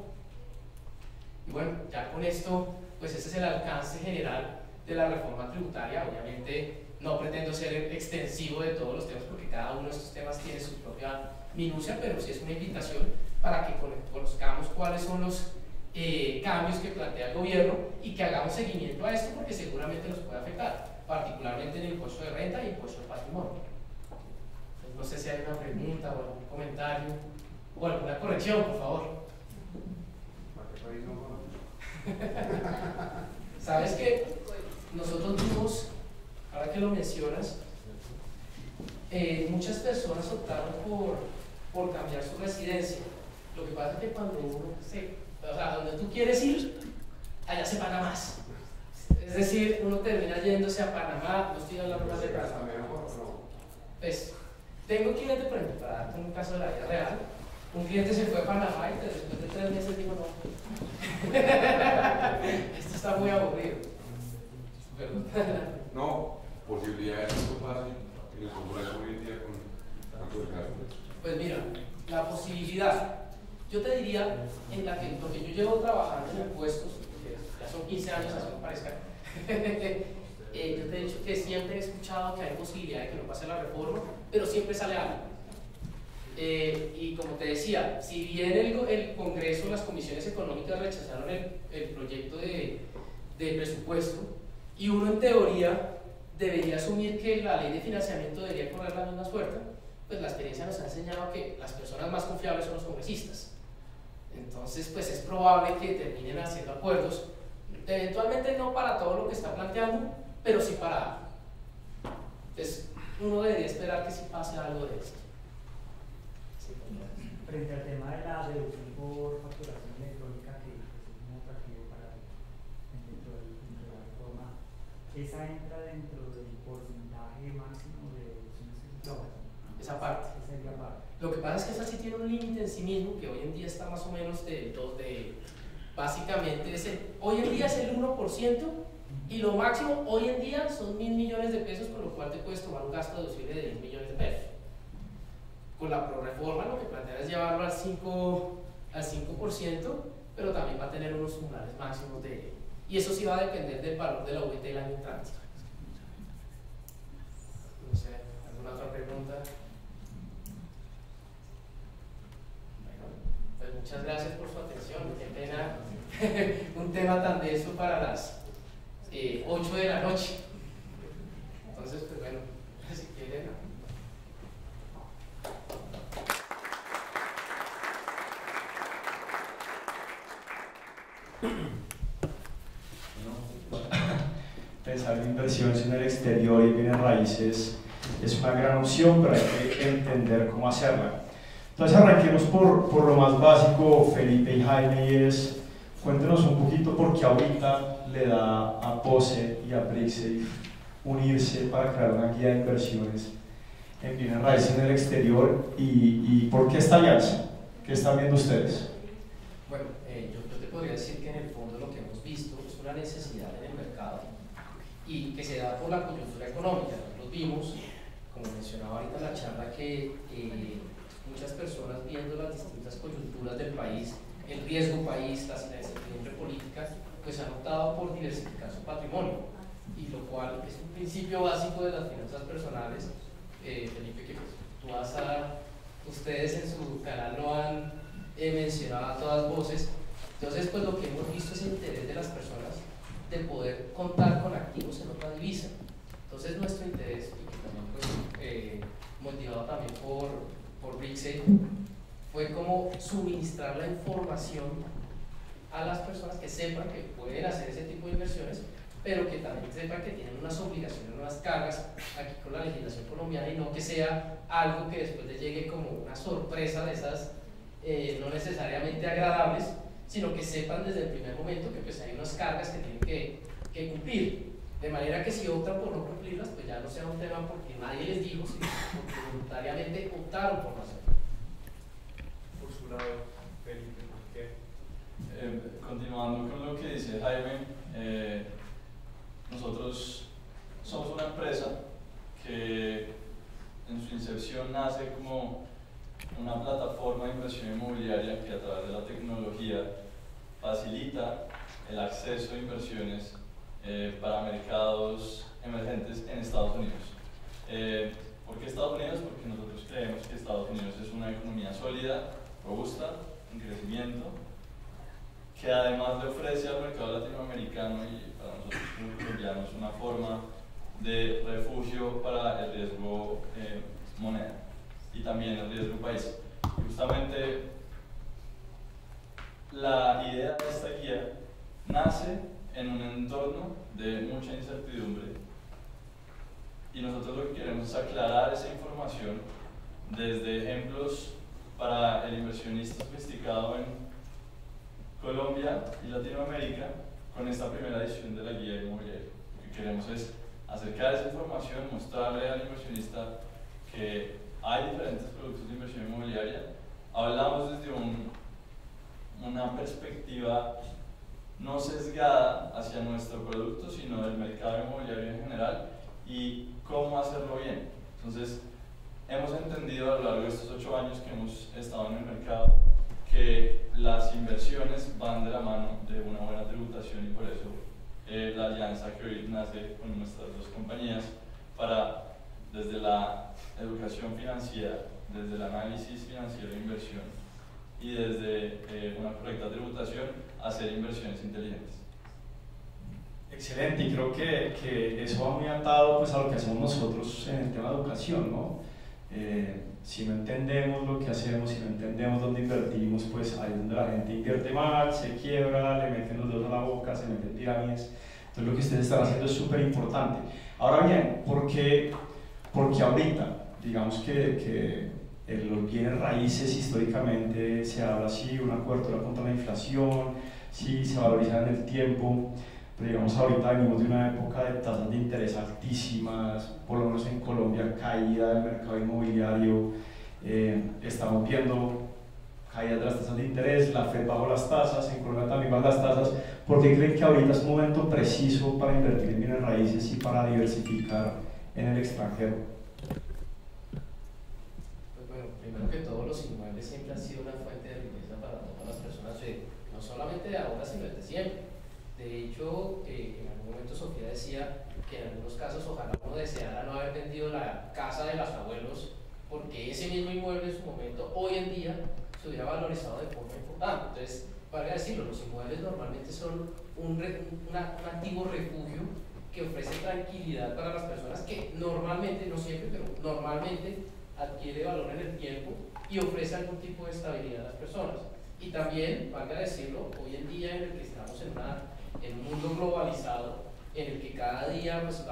Y bueno, ya con esto, pues ese es el alcance general de la reforma tributaria. Obviamente no pretendo ser extensivo de todos los temas porque cada uno de estos temas tiene su propia minucia, pero sí es una invitación para que conozcamos cuáles son los cambios que plantea el gobierno y que hagamos seguimiento a esto, porque seguramente nos puede afectar, particularmente en el impuesto de renta y impuesto de patrimonio. Entonces, no sé si hay una pregunta o algún comentario o alguna corrección, por favor. Sabes que nosotros vimos, ahora que lo mencionas, muchas personas optaron por cambiar su residencia. Lo que pasa es que cuando uno o sea, donde tú quieres ir, allá se paga más. Es decir, uno termina yéndose a Panamá. No estoy hablando más de Panamá. Pues, tengo un cliente, por ejemplo, para darte un caso de la vida real. Un cliente se fue a Panamá y después de 3 meses dijo no. Esto está muy aburrido. Perdón. No, posibilidades de esto pase en el Congreso hoy en día con tanto desgaste. Pues mira, la posibilidad, yo te diría, en la que, porque yo llevo trabajando en impuestos, que ya son 15 años, así me parezca, yo te he dicho que siempre he escuchado que hay posibilidad de que no pase la reforma, pero siempre sale algo. Y como te decía, si bien el Congreso, las comisiones económicas rechazaron el proyecto de presupuesto, y uno en teoría debería asumir que la ley de financiamiento debería correr la misma suerte, pues la experiencia nos ha enseñado que las personas más confiables son los congresistas. Entonces, pues es probable que terminen haciendo acuerdos, eventualmente no para todo lo que está planteando, pero sí para algo. Entonces, uno debería esperar que sí pase algo de esto. Frente al tema de la deducción por facturación electrónica, que es un atractivo para dentro de la reforma, ¿esa entra dentro del porcentaje máximo de deducciones que se toman? Esa parte. Esa parte. Lo que pasa es que esa sí tiene un límite en sí mismo, que hoy en día está más o menos básicamente, hoy en día es el 1% Y lo máximo hoy en día son 1.000 millones de pesos, con lo cual te puedes tomar un gasto deducible de 10 millones de pesos. Con la prorreforma lo que plantea es llevarlo al 5%, pero también va a tener unos umbrales máximos de... Y eso sí va a depender del valor de la VT el año entrante. No sé, ¿alguna otra pregunta? Bueno, pues muchas gracias por su atención. Qué pena un tema tan denso para las 8 de la noche. Entonces, pues bueno, si quieren... Pensar en inversiones en el exterior y bienes raíces es una gran opción, pero hay que entender cómo hacerla. Entonces arranquemos por lo más básico, Felipe y Jaime, y es, cuéntenos un poquito por qué ahorita le da a POSE y a BrickSafe unirse para crear una guía de inversiones en bienes raíces en el exterior, y por qué esta alianza. ¿Qué están viendo ustedes? Bueno, yo te podría decir que en el fondo lo que hemos visto es una necesidad en el mercado y que se da por la coyuntura económica. Nosotros vimos, como mencionaba ahorita en la charla, que muchas personas, viendo las distintas coyunturas del país, el riesgo país, la incertidumbre política, pues han optado por diversificar su patrimonio, y lo cual es un principio básico de las finanzas personales. Felipe, que pues, ustedes en su canal lo han mencionado a todas voces. Entonces, pues lo que hemos visto es el interés de las personas de poder contar con activos en otra divisa. Entonces, nuestro interés, y que también pues, motivado también por BrickSafe, fue como suministrar la información a las personas que sepan que pueden hacer ese tipo de inversiones, pero que también sepan que tienen unas obligaciones, unas cargas aquí con la legislación colombiana, y no que sea algo que después les llegue como una sorpresa de esas no necesariamente agradables, sino que sepan desde el primer momento que pues hay unas cargas que tienen que cumplir, de manera que si optan por no cumplirlas, pues ya no sea un tema porque nadie les dijo, sino porque voluntariamente optaron por no hacerlo. Por su lado, Felipe, ¿por qué? Continuando con lo que dice Jaime, nosotros somos una empresa que en su incepción nace como una plataforma de inversión inmobiliaria que a través de la tecnología facilita el acceso a inversiones para mercados emergentes en Estados Unidos. ¿Por qué Estados Unidos? Porque nosotros creemos que Estados Unidos es una economía sólida, robusta, en crecimiento, que además le ofrece al mercado latinoamericano y para nosotros como colombianos una forma de refugio para el riesgo moneda y también el riesgo país. Y justamente la idea de esta guía nace en un entorno de mucha incertidumbre, y nosotros lo que queremos es aclarar esa información desde ejemplos para el inversionista sofisticado en Colombia y Latinoamérica con esta primera edición de la guía inmobiliaria. Lo que queremos es acercar esa información, mostrarle al inversionista que hay diferentes productos de inversión inmobiliaria. Hablamos desde una perspectiva no sesgada hacia nuestro producto, sino del mercado inmobiliario en general y cómo hacerlo bien. Entonces, hemos entendido a lo largo de estos 8 años que hemos estado en el mercado que las inversiones van de la mano de una buena tributación, y por eso la alianza que hoy nace con nuestras dos compañías para, desde la educación financiera, desde el análisis financiero de inversión y desde una correcta tributación, hacer inversiones inteligentes. Excelente, y creo que eso va muy atado pues, a lo que hacemos nosotros en el tema de educación, ¿no? Si no entendemos lo que hacemos, si no entendemos dónde invertimos, pues ahí es donde la gente invierte mal, se quiebra, le meten los dedos a la boca, se meten pirámides. Entonces lo que ustedes están haciendo es súper importante. Ahora bien, ¿por qué ahorita? Digamos que los bienes raíces históricamente se habla así, una cobertura contra la inflación, sí, se valorizan en el tiempo, pero digamos ahorita venimos de una época de tasas de interés altísimas, por lo menos en Colombia, caída del mercado inmobiliario, estamos viendo caídas de las tasas de interés, la Fed bajó las tasas, en Colombia también bajan las tasas. ¿Por qué creen que ahorita es un momento preciso para invertir en bienes raíces y para diversificar en el extranjero? Pues bueno, primero que todo, los inmuebles siempre han sido una fuente de riqueza para todas las personas, no solamente de ahora, sino desde siempre. De hecho, en algún momento Sofía decía que en algunos casos ojalá uno deseara no haber vendido la casa de los abuelos, porque ese mismo inmueble en su momento, hoy en día, se hubiera valorizado de forma importante. Entonces, para decirlo, los inmuebles normalmente son un activo refugio que ofrece tranquilidad para las personas que normalmente, no siempre, pero normalmente adquiere valor en el tiempo y ofrece algún tipo de estabilidad a las personas. Y también, valga decirlo, hoy en día en el que estamos en un mundo globalizado, en el que cada día pues,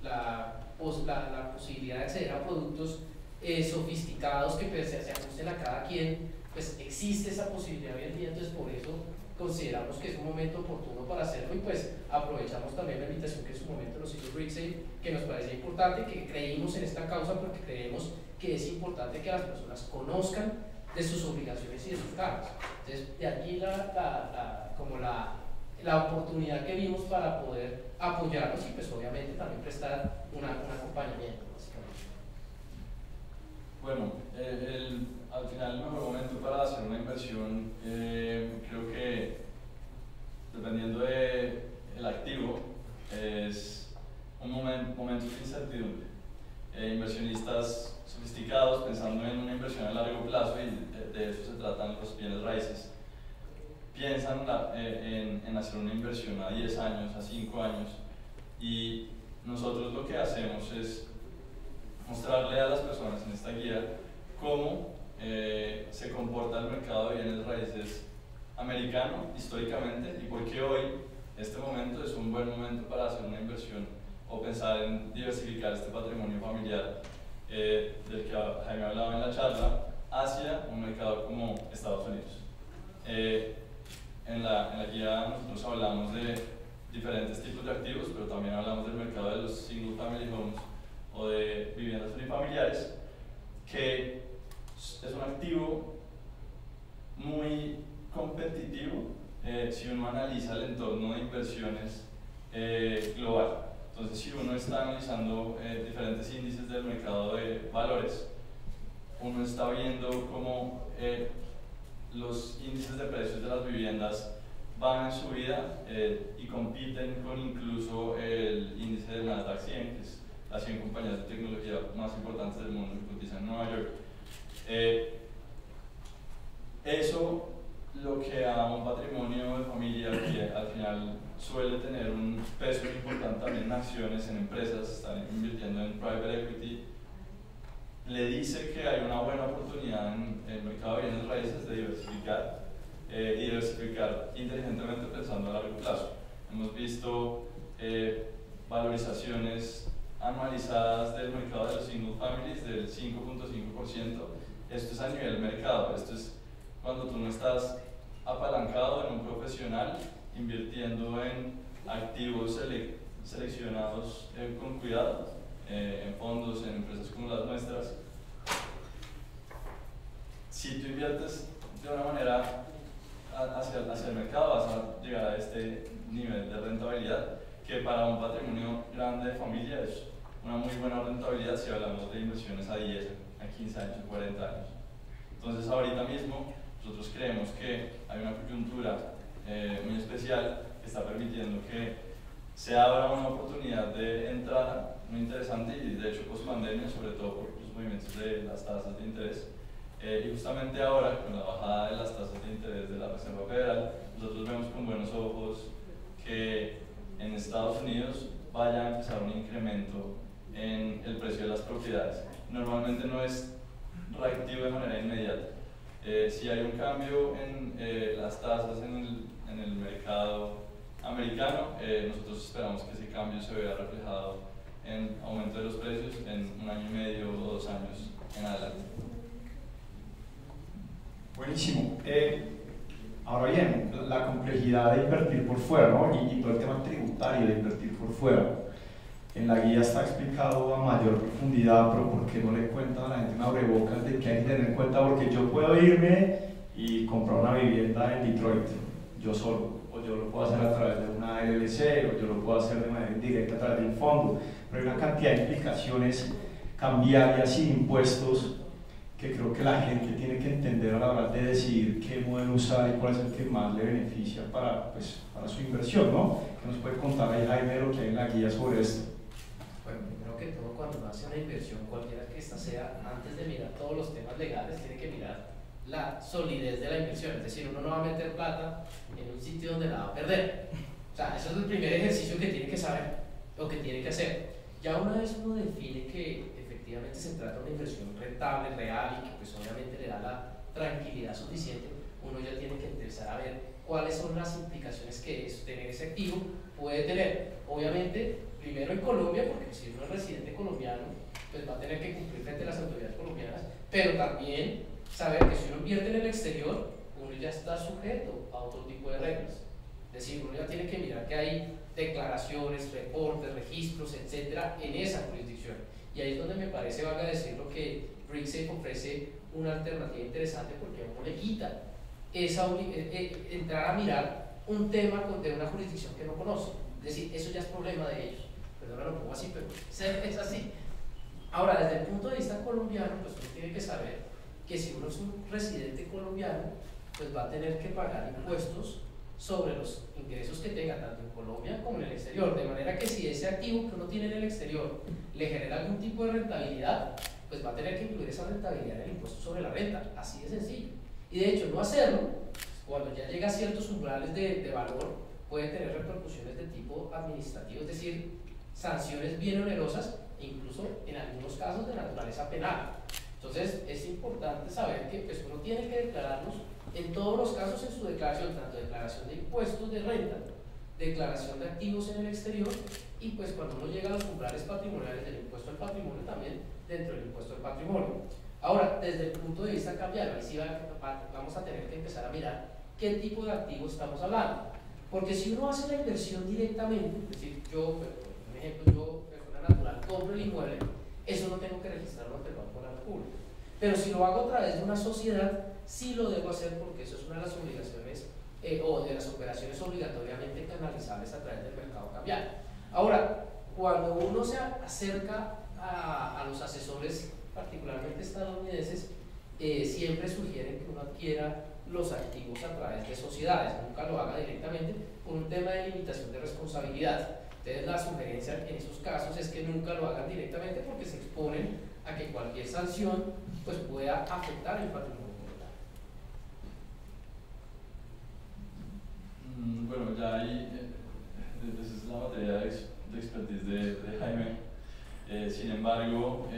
la posibilidad de acceder a productos sofisticados que pues, se ajusten a cada quien, pues existe esa posibilidad hoy en día. Entonces por eso consideramos que es un momento oportuno para hacerlo, y pues aprovechamos también la invitación que en su momento nos hizo Brixey, que nos parecía importante, que creímos en esta causa porque creemos que es importante que las personas conozcan de sus obligaciones y de sus cargos. Entonces de aquí la oportunidad que vimos para poder apoyarlos y pues obviamente también prestar un acompañamiento, básicamente. Bueno, al final el mejor momento para hacer una inversión, creo que dependiendo del activo, es un momento de incertidumbre. Inversionistas sofisticados pensando en una inversión a largo plazo, y de eso se tratan los bienes raíces, piensan en hacer una inversión a 10 años, a 5 años, y nosotros lo que hacemos es mostrarle a las personas en esta guía cómo se comporta el mercado de bienes raíces americano históricamente, y por qué hoy este momento es un buen momento para hacer una inversión o pensar en diversificar este patrimonio familiar del que Jaime hablaba en la charla hacia un mercado como Estados Unidos. En la guía nosotros hablamos de diferentes tipos de activos, pero también hablamos del mercado de los single family homes o de viviendas unifamiliares, que es un activo muy competitivo si uno analiza el entorno de inversiones global. Entonces, si uno está analizando diferentes índices del mercado de valores, uno está viendo cómo los índices de precios de las viviendas van en subida y compiten con incluso el índice de Nasdaq 100, que es las 100 compañías de tecnología más importantes del mundo que cotizan en Nueva York. Eso lo que a un patrimonio de familia que al final suele tener un peso importante también en acciones, en empresas, están invirtiendo en private equity, le dice que hay una buena oportunidad en el mercado de bienes raíces de diversificar y diversificar inteligentemente pensando a largo plazo. Hemos visto valorizaciones anualizadas del mercado de los single families del 5.5%. Esto es a nivel mercado, esto es cuando tú no estás apalancado en un profesional invirtiendo en activos seleccionados con cuidado, en fondos, en empresas como las nuestras. Si tú inviertes de una manera hacia el mercado, vas a llegar a este nivel de rentabilidad que para un patrimonio grande de familia es una muy buena rentabilidad si hablamos de inversiones a 10, a 15 años, a 40 años. Entonces ahorita mismo nosotros creemos que hay una coyuntura muy especial que está permitiendo que se abra una oportunidad de entrada muy interesante, y de hecho post pandemia, sobre todo por los movimientos de las tasas de interés, y justamente ahora con la bajada de las tasas de interés de la Reserva Federal, nosotros vemos con buenos ojos que en Estados Unidos vaya a empezar un incremento en el precio de las propiedades. Normalmente no es reactivo de manera inmediata. Si hay un cambio en las tasas en el mercado americano, nosotros esperamos que ese cambio se vea reflejado en aumento de los precios en 1 año y medio o 2 años en adelante. Buenísimo. Ahora bien, la complejidad de invertir por fuera, ¿no? Y todo el tema tributario de invertir por fuera. En la guía está explicado a mayor profundidad, pero ¿por qué no le cuentan a la gente una abrebocas de que hay que tener en cuenta? Porque yo puedo irme y comprar una vivienda en Detroit, yo solo, o yo lo puedo hacer a través de una LLC, o yo lo puedo hacer de manera indirecta a través de un fondo, pero hay una cantidad de implicaciones cambiarias sin impuestos que creo que la gente tiene que entender a la hora de decidir qué modelo usar y cuál es el que más le beneficia para, pues, para su inversión, ¿no? ¿Qué nos puede contar ahí, Jaime, lo que hay en la guía sobre esto? Bueno, primero que todo, cuando uno hace una inversión, cualquiera que ésta sea, antes de mirar todos los temas legales, tiene que mirar la solidez de la inversión. Es decir, uno no va a meter plata en un sitio donde la va a perder. O sea, eso es el primer ejercicio que tiene que saber, o que tiene que hacer. Ya una vez uno define que efectivamente se trata de una inversión rentable, real, y que pues obviamente le da la tranquilidad suficiente, uno ya tiene que empezar a ver cuáles son las implicaciones que tener ese activo puede tener. Obviamente, primero en Colombia, porque si uno es residente colombiano, pues va a tener que cumplir frente a las autoridades colombianas, pero también saber que si uno invierte en el exterior, uno ya está sujeto a otro tipo de reglas. Es decir, uno ya tiene que mirar que hay declaraciones, reportes, registros, etcétera, en esa jurisdicción. Y ahí es donde me parece, valga decirlo, que BrickSafe ofrece una alternativa interesante, porque a uno le quita esa entrar a mirar un tema de una jurisdicción que no conoce. Es decir, eso ya es problema de ellos. Perdón, lo pongo así, pero es así. Ahora, desde el punto de vista colombiano, pues uno tiene que saber que si uno es un residente colombiano, pues va a tener que pagar impuestos sobre los ingresos que tenga tanto en Colombia como en el exterior, de manera que si ese activo que uno tiene en el exterior le genera algún tipo de rentabilidad, pues va a tener que incluir esa rentabilidad en el impuesto sobre la renta, así de sencillo. Y de hecho, no hacerlo, cuando ya llega a ciertos umbrales de valor, puede tener repercusiones de tipo administrativo, es decir, sanciones bien onerosas, incluso en algunos casos de naturaleza penal. Entonces, es importante saber que pues, uno tiene que declararlos en todos los casos en su declaración, tanto declaración de impuestos de renta, declaración de activos en el exterior, y pues cuando uno llega a los umbrales patrimoniales del impuesto al patrimonio, también dentro del impuesto al patrimonio. Ahora, desde el punto de vista cambiario, ahí sí vamos a tener que empezar a mirar qué tipo de activo estamos hablando. Porque si uno hace la inversión directamente, es decir, yo, por ejemplo, yo, persona natural, compro el inmueble, eso no tengo que registrarlo ante el Banco de la República. Pero si lo hago a través de una sociedad, sí lo debo hacer, porque eso es una de las obligaciones o de las operaciones obligatoriamente canalizables a través del mercado cambiario. Ahora, cuando uno se acerca a los asesores, particularmente estadounidenses, siempre sugieren que uno adquiera los activos a través de sociedades, nunca lo haga directamente por un tema de limitación de responsabilidad. Entonces la sugerencia en esos casos es que nunca lo hagan directamente, porque se exponen a que cualquier sanción pues pueda afectar el patrimonio comunitario. Bueno, ya ahí esa es la materia de expertise de Jaime. Sin embargo,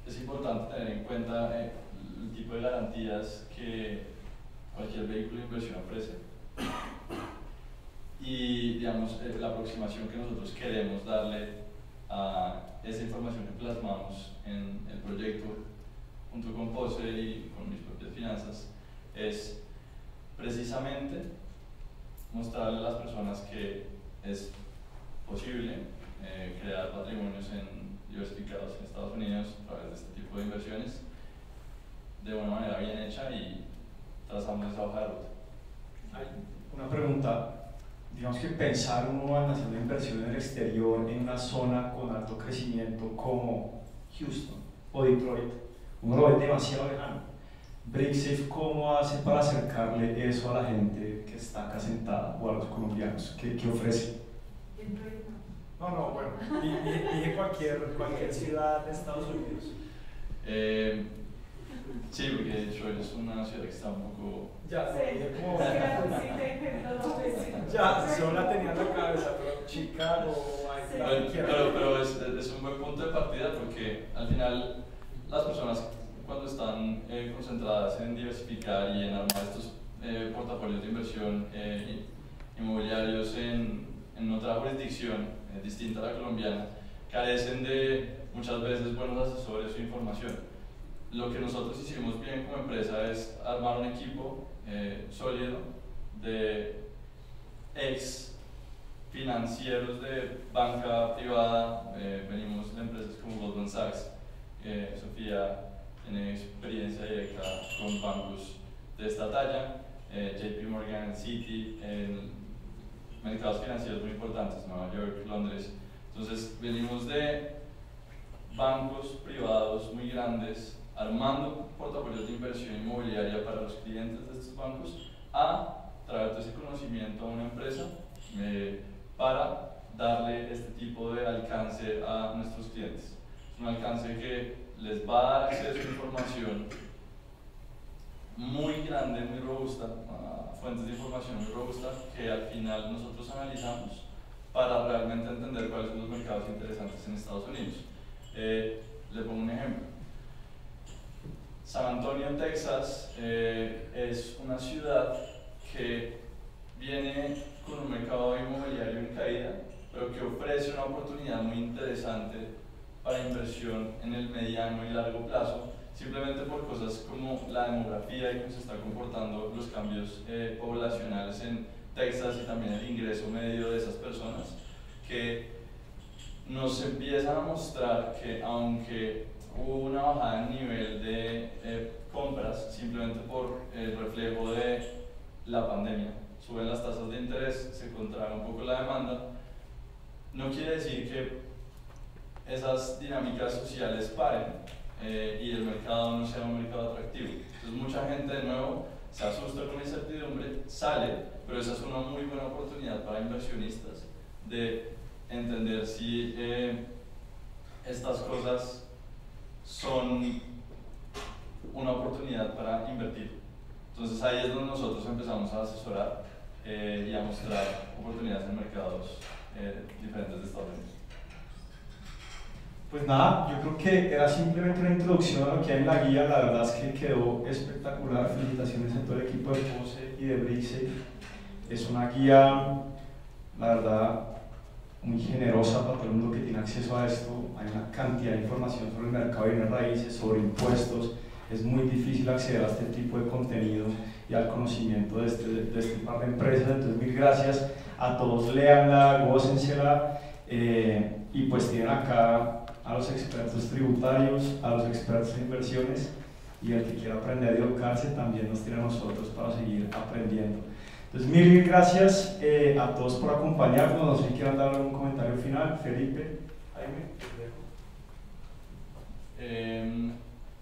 es importante tener en cuenta el tipo de garantías que cualquier vehículo de inversión ofrece y, digamos, la aproximación que nosotros queremos darle a esa información que plasmamos en el proyecto junto con POSE y con mis propias finanzas es precisamente mostrarle a las personas que es posible crear patrimonios diversificados en Estados Unidos a través de este tipo de inversiones de una manera bien hecha, y trazamos esa hoja de ruta. Hay una pregunta. Digamos que pensar uno en hacer una inversión en el exterior en una zona con alto crecimiento como Houston o Detroit, uno lo ve demasiado lejano. BrickSafe, ¿cómo hace para acercarle eso a la gente que está acá sentada o a los colombianos? ¿Qué ofrece? No, bueno, dije cualquier ciudad de Estados Unidos. Sí, porque de hecho es una ciudad que está un poco... Ya, como... Ya, yo la tenía en la cabeza, pero Chicago, pero es un buen punto de partida, porque al final las personas, cuando están concentradas en diversificar y en armar estos portafolios de inversión inmobiliarios en otra jurisdicción distinta a la colombiana, carecen de muchas veces buenos asesores o información. Lo que nosotros hicimos bien como empresa es armar un equipo sólido de ex financieros de banca privada, venimos de empresas como Goldman Sachs. Sofía tiene experiencia directa con bancos de esta talla, JP Morgan, Citi, en mercados financieros muy importantes, Nueva York, Londres. Entonces venimos de bancos privados muy grandes, armando portafolios de inversión inmobiliaria para los clientes de estos bancos, a traer todo ese conocimiento a una empresa para darle este tipo de alcance a nuestros clientes. Es un alcance que les va a dar acceso a información muy grande, muy robusta, a fuentes de información muy robustas que al final nosotros analizamos para realmente entender cuáles son los mercados interesantes en Estados Unidos. Le pongo un ejemplo. San Antonio, Texas, es una ciudad que viene con un mercado inmobiliario en caída, pero que ofrece una oportunidad muy interesante para inversión en el mediano y largo plazo, simplemente por cosas como la demografía y cómo se están comportando los cambios poblacionales en Texas y también el ingreso medio de esas personas, que nos empiezan a mostrar que aunque hubo una bajada en nivel de compras simplemente por el reflejo de la pandemia, suben las tasas de interés, se contrae un poco la demanda, no quiere decir que esas dinámicas sociales paren y el mercado no sea un mercado atractivo. Entonces mucha gente de nuevo se asusta con la incertidumbre, sale, pero esa es una muy buena oportunidad para inversionistas de entender si estas cosas son una oportunidad para invertir. Entonces ahí es donde nosotros empezamos a asesorar y a mostrar oportunidades en mercados diferentes de Estados Unidos. Pues nada, yo creo que era simplemente una introducción a lo que hay en la guía. La verdad es que quedó espectacular. Felicitaciones a todo el equipo de Pose y de Brixey. Es una guía, la verdad, muy generosa para todo el mundo que tiene acceso a esto. Hay una cantidad de información sobre el mercado de bienes raíces, sobre impuestos. Es muy difícil acceder a este tipo de contenido y al conocimiento de este par de empresas. Entonces, mil gracias a todos. Léanla, gócensela y pues tienen acá a los expertos tributarios, a los expertos en inversiones, y el que quiera aprender a educarse también nos tiene a nosotros para seguir aprendiendo. Entonces, mil gracias a todos por acompañarnos. No sé si quieran dar algún comentario final. Felipe, Jaime.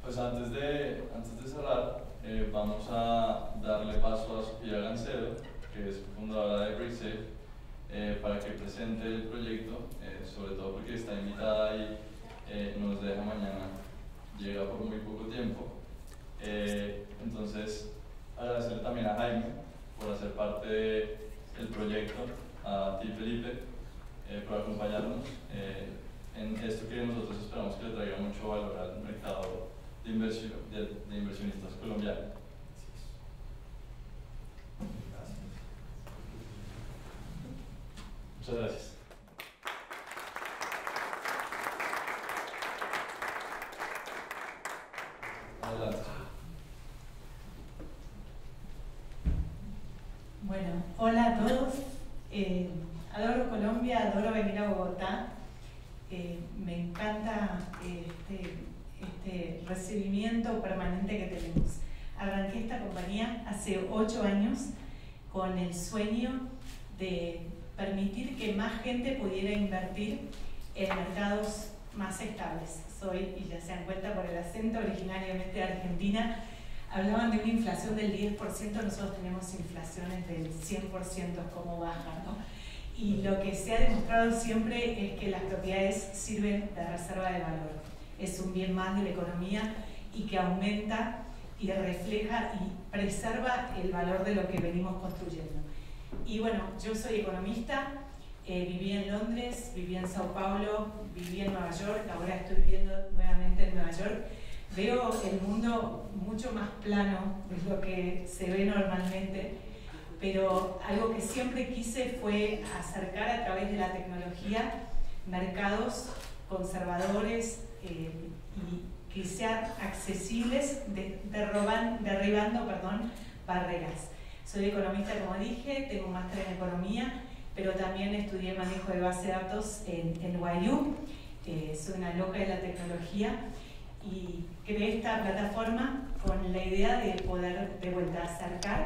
Pues antes de cerrar, vamos a darle paso a Sofía Gancedo, que es fundadora de Brixey, para que presente el proyecto, sobre todo porque está invitada y nos deja mañana, llega por muy poco tiempo. Entonces, agradecerle también a Jaime por hacer parte del proyecto, a ti Felipe por acompañarnos en esto que nosotros esperamos que le traiga mucho valor al mercado de inversionistas colombianos. Muchas gracias. Adelante. Bueno, hola a todos. Adoro Colombia, adoro venir a Bogotá. Me encanta este recibimiento permanente que tenemos. Arranqué esta compañía hace 8 años con el sueño de permitir que más gente pudiera invertir en mercados más estables. Soy, y ya se dan cuenta por el acento, originariamente de Argentina. Hablaban de una inflación del 10%, nosotros tenemos inflaciones del 100%, como baja, ¿no? Y lo que se ha demostrado siempre es que las propiedades sirven de reserva de valor. Es un bien más de la economía y que aumenta y refleja y preserva el valor de lo que venimos construyendo. Y bueno, yo soy economista, viví en Londres, viví en Sao Paulo, viví en Nueva York, ahora estoy viviendo nuevamente en Nueva York. Veo el mundo mucho más plano de lo que se ve normalmente, pero algo que siempre quise fue acercar a través de la tecnología mercados conservadores y que sean accesibles, derribando barreras. Soy economista, como dije, tengo un máster en economía pero también estudié manejo de base de datos en NYU. Soy una loca de la tecnología y creé esta plataforma con la idea de poder de vuelta acercar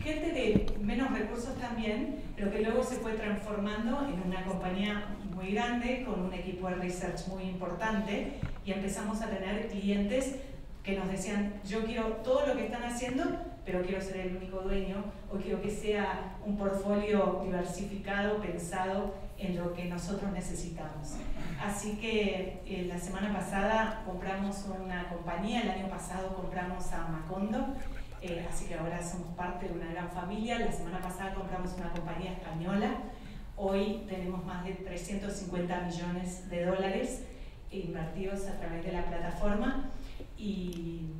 gente de menos recursos también, pero que luego se fue transformando en una compañía muy grande con un equipo de research muy importante, y empezamos a tener clientes que nos decían: yo quiero todo lo que están haciendo, pero quiero ser el único dueño, o quiero que sea un portfolio diversificado, pensado en lo que nosotros necesitamos. Así que la semana pasada compramos una compañía, el año pasado compramos a Macondo, así que ahora somos parte de una gran familia. La semana pasada compramos una compañía española. Hoy tenemos más de 350 millones de dólares invertidos a través de la plataforma. Y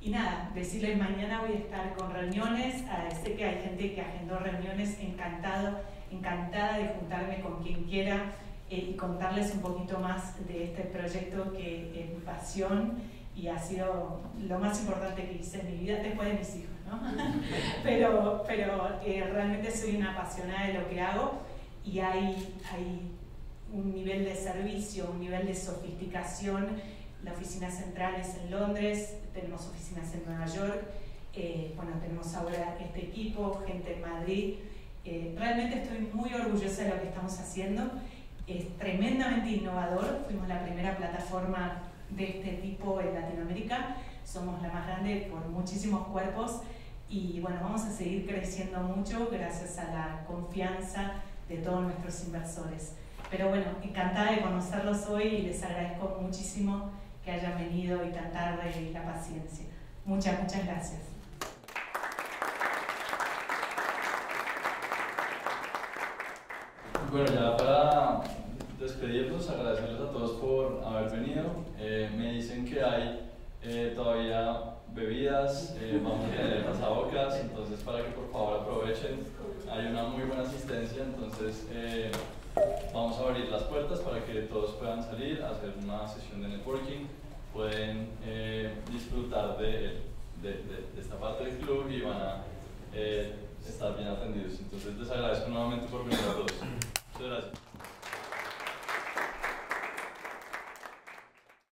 nada, decirles, mañana voy a estar con reuniones. Sé que hay gente que agendó reuniones, encantada de juntarme con quien quiera y contarles un poquito más de este proyecto que es mi pasión y ha sido lo más importante que hice en mi vida después de mis hijos, ¿no? pero realmente soy una apasionada de lo que hago, y hay un nivel de servicio, un nivel de sofisticación. La oficina central es en Londres, tenemos oficinas en Nueva York, bueno, tenemos ahora este equipo, gente en Madrid. Realmente estoy muy orgullosa de lo que estamos haciendo. Es tremendamente innovador. Fuimos la primera plataforma de este tipo en Latinoamérica. Somos la más grande por muchísimos cuerpos y bueno, vamos a seguir creciendo mucho gracias a la confianza de todos nuestros inversores. Pero bueno, encantada de conocerlos hoy y les agradezco muchísimo que hayan venido y tan tarde y la paciencia. Muchas gracias. Bueno, ya para despedirnos, agradecerles a todos por haber venido. Me dicen que hay todavía bebidas, vamos a tener pasabocas, entonces para que por favor aprovechen. Hay una muy buena asistencia, entonces vamos a abrir las puertas para que todos puedan salir, hacer una sesión de networking. Pueden disfrutar de esta parte del club y van a estar bien atendidos. Entonces les agradezco nuevamente por venir a todos. Muchas gracias.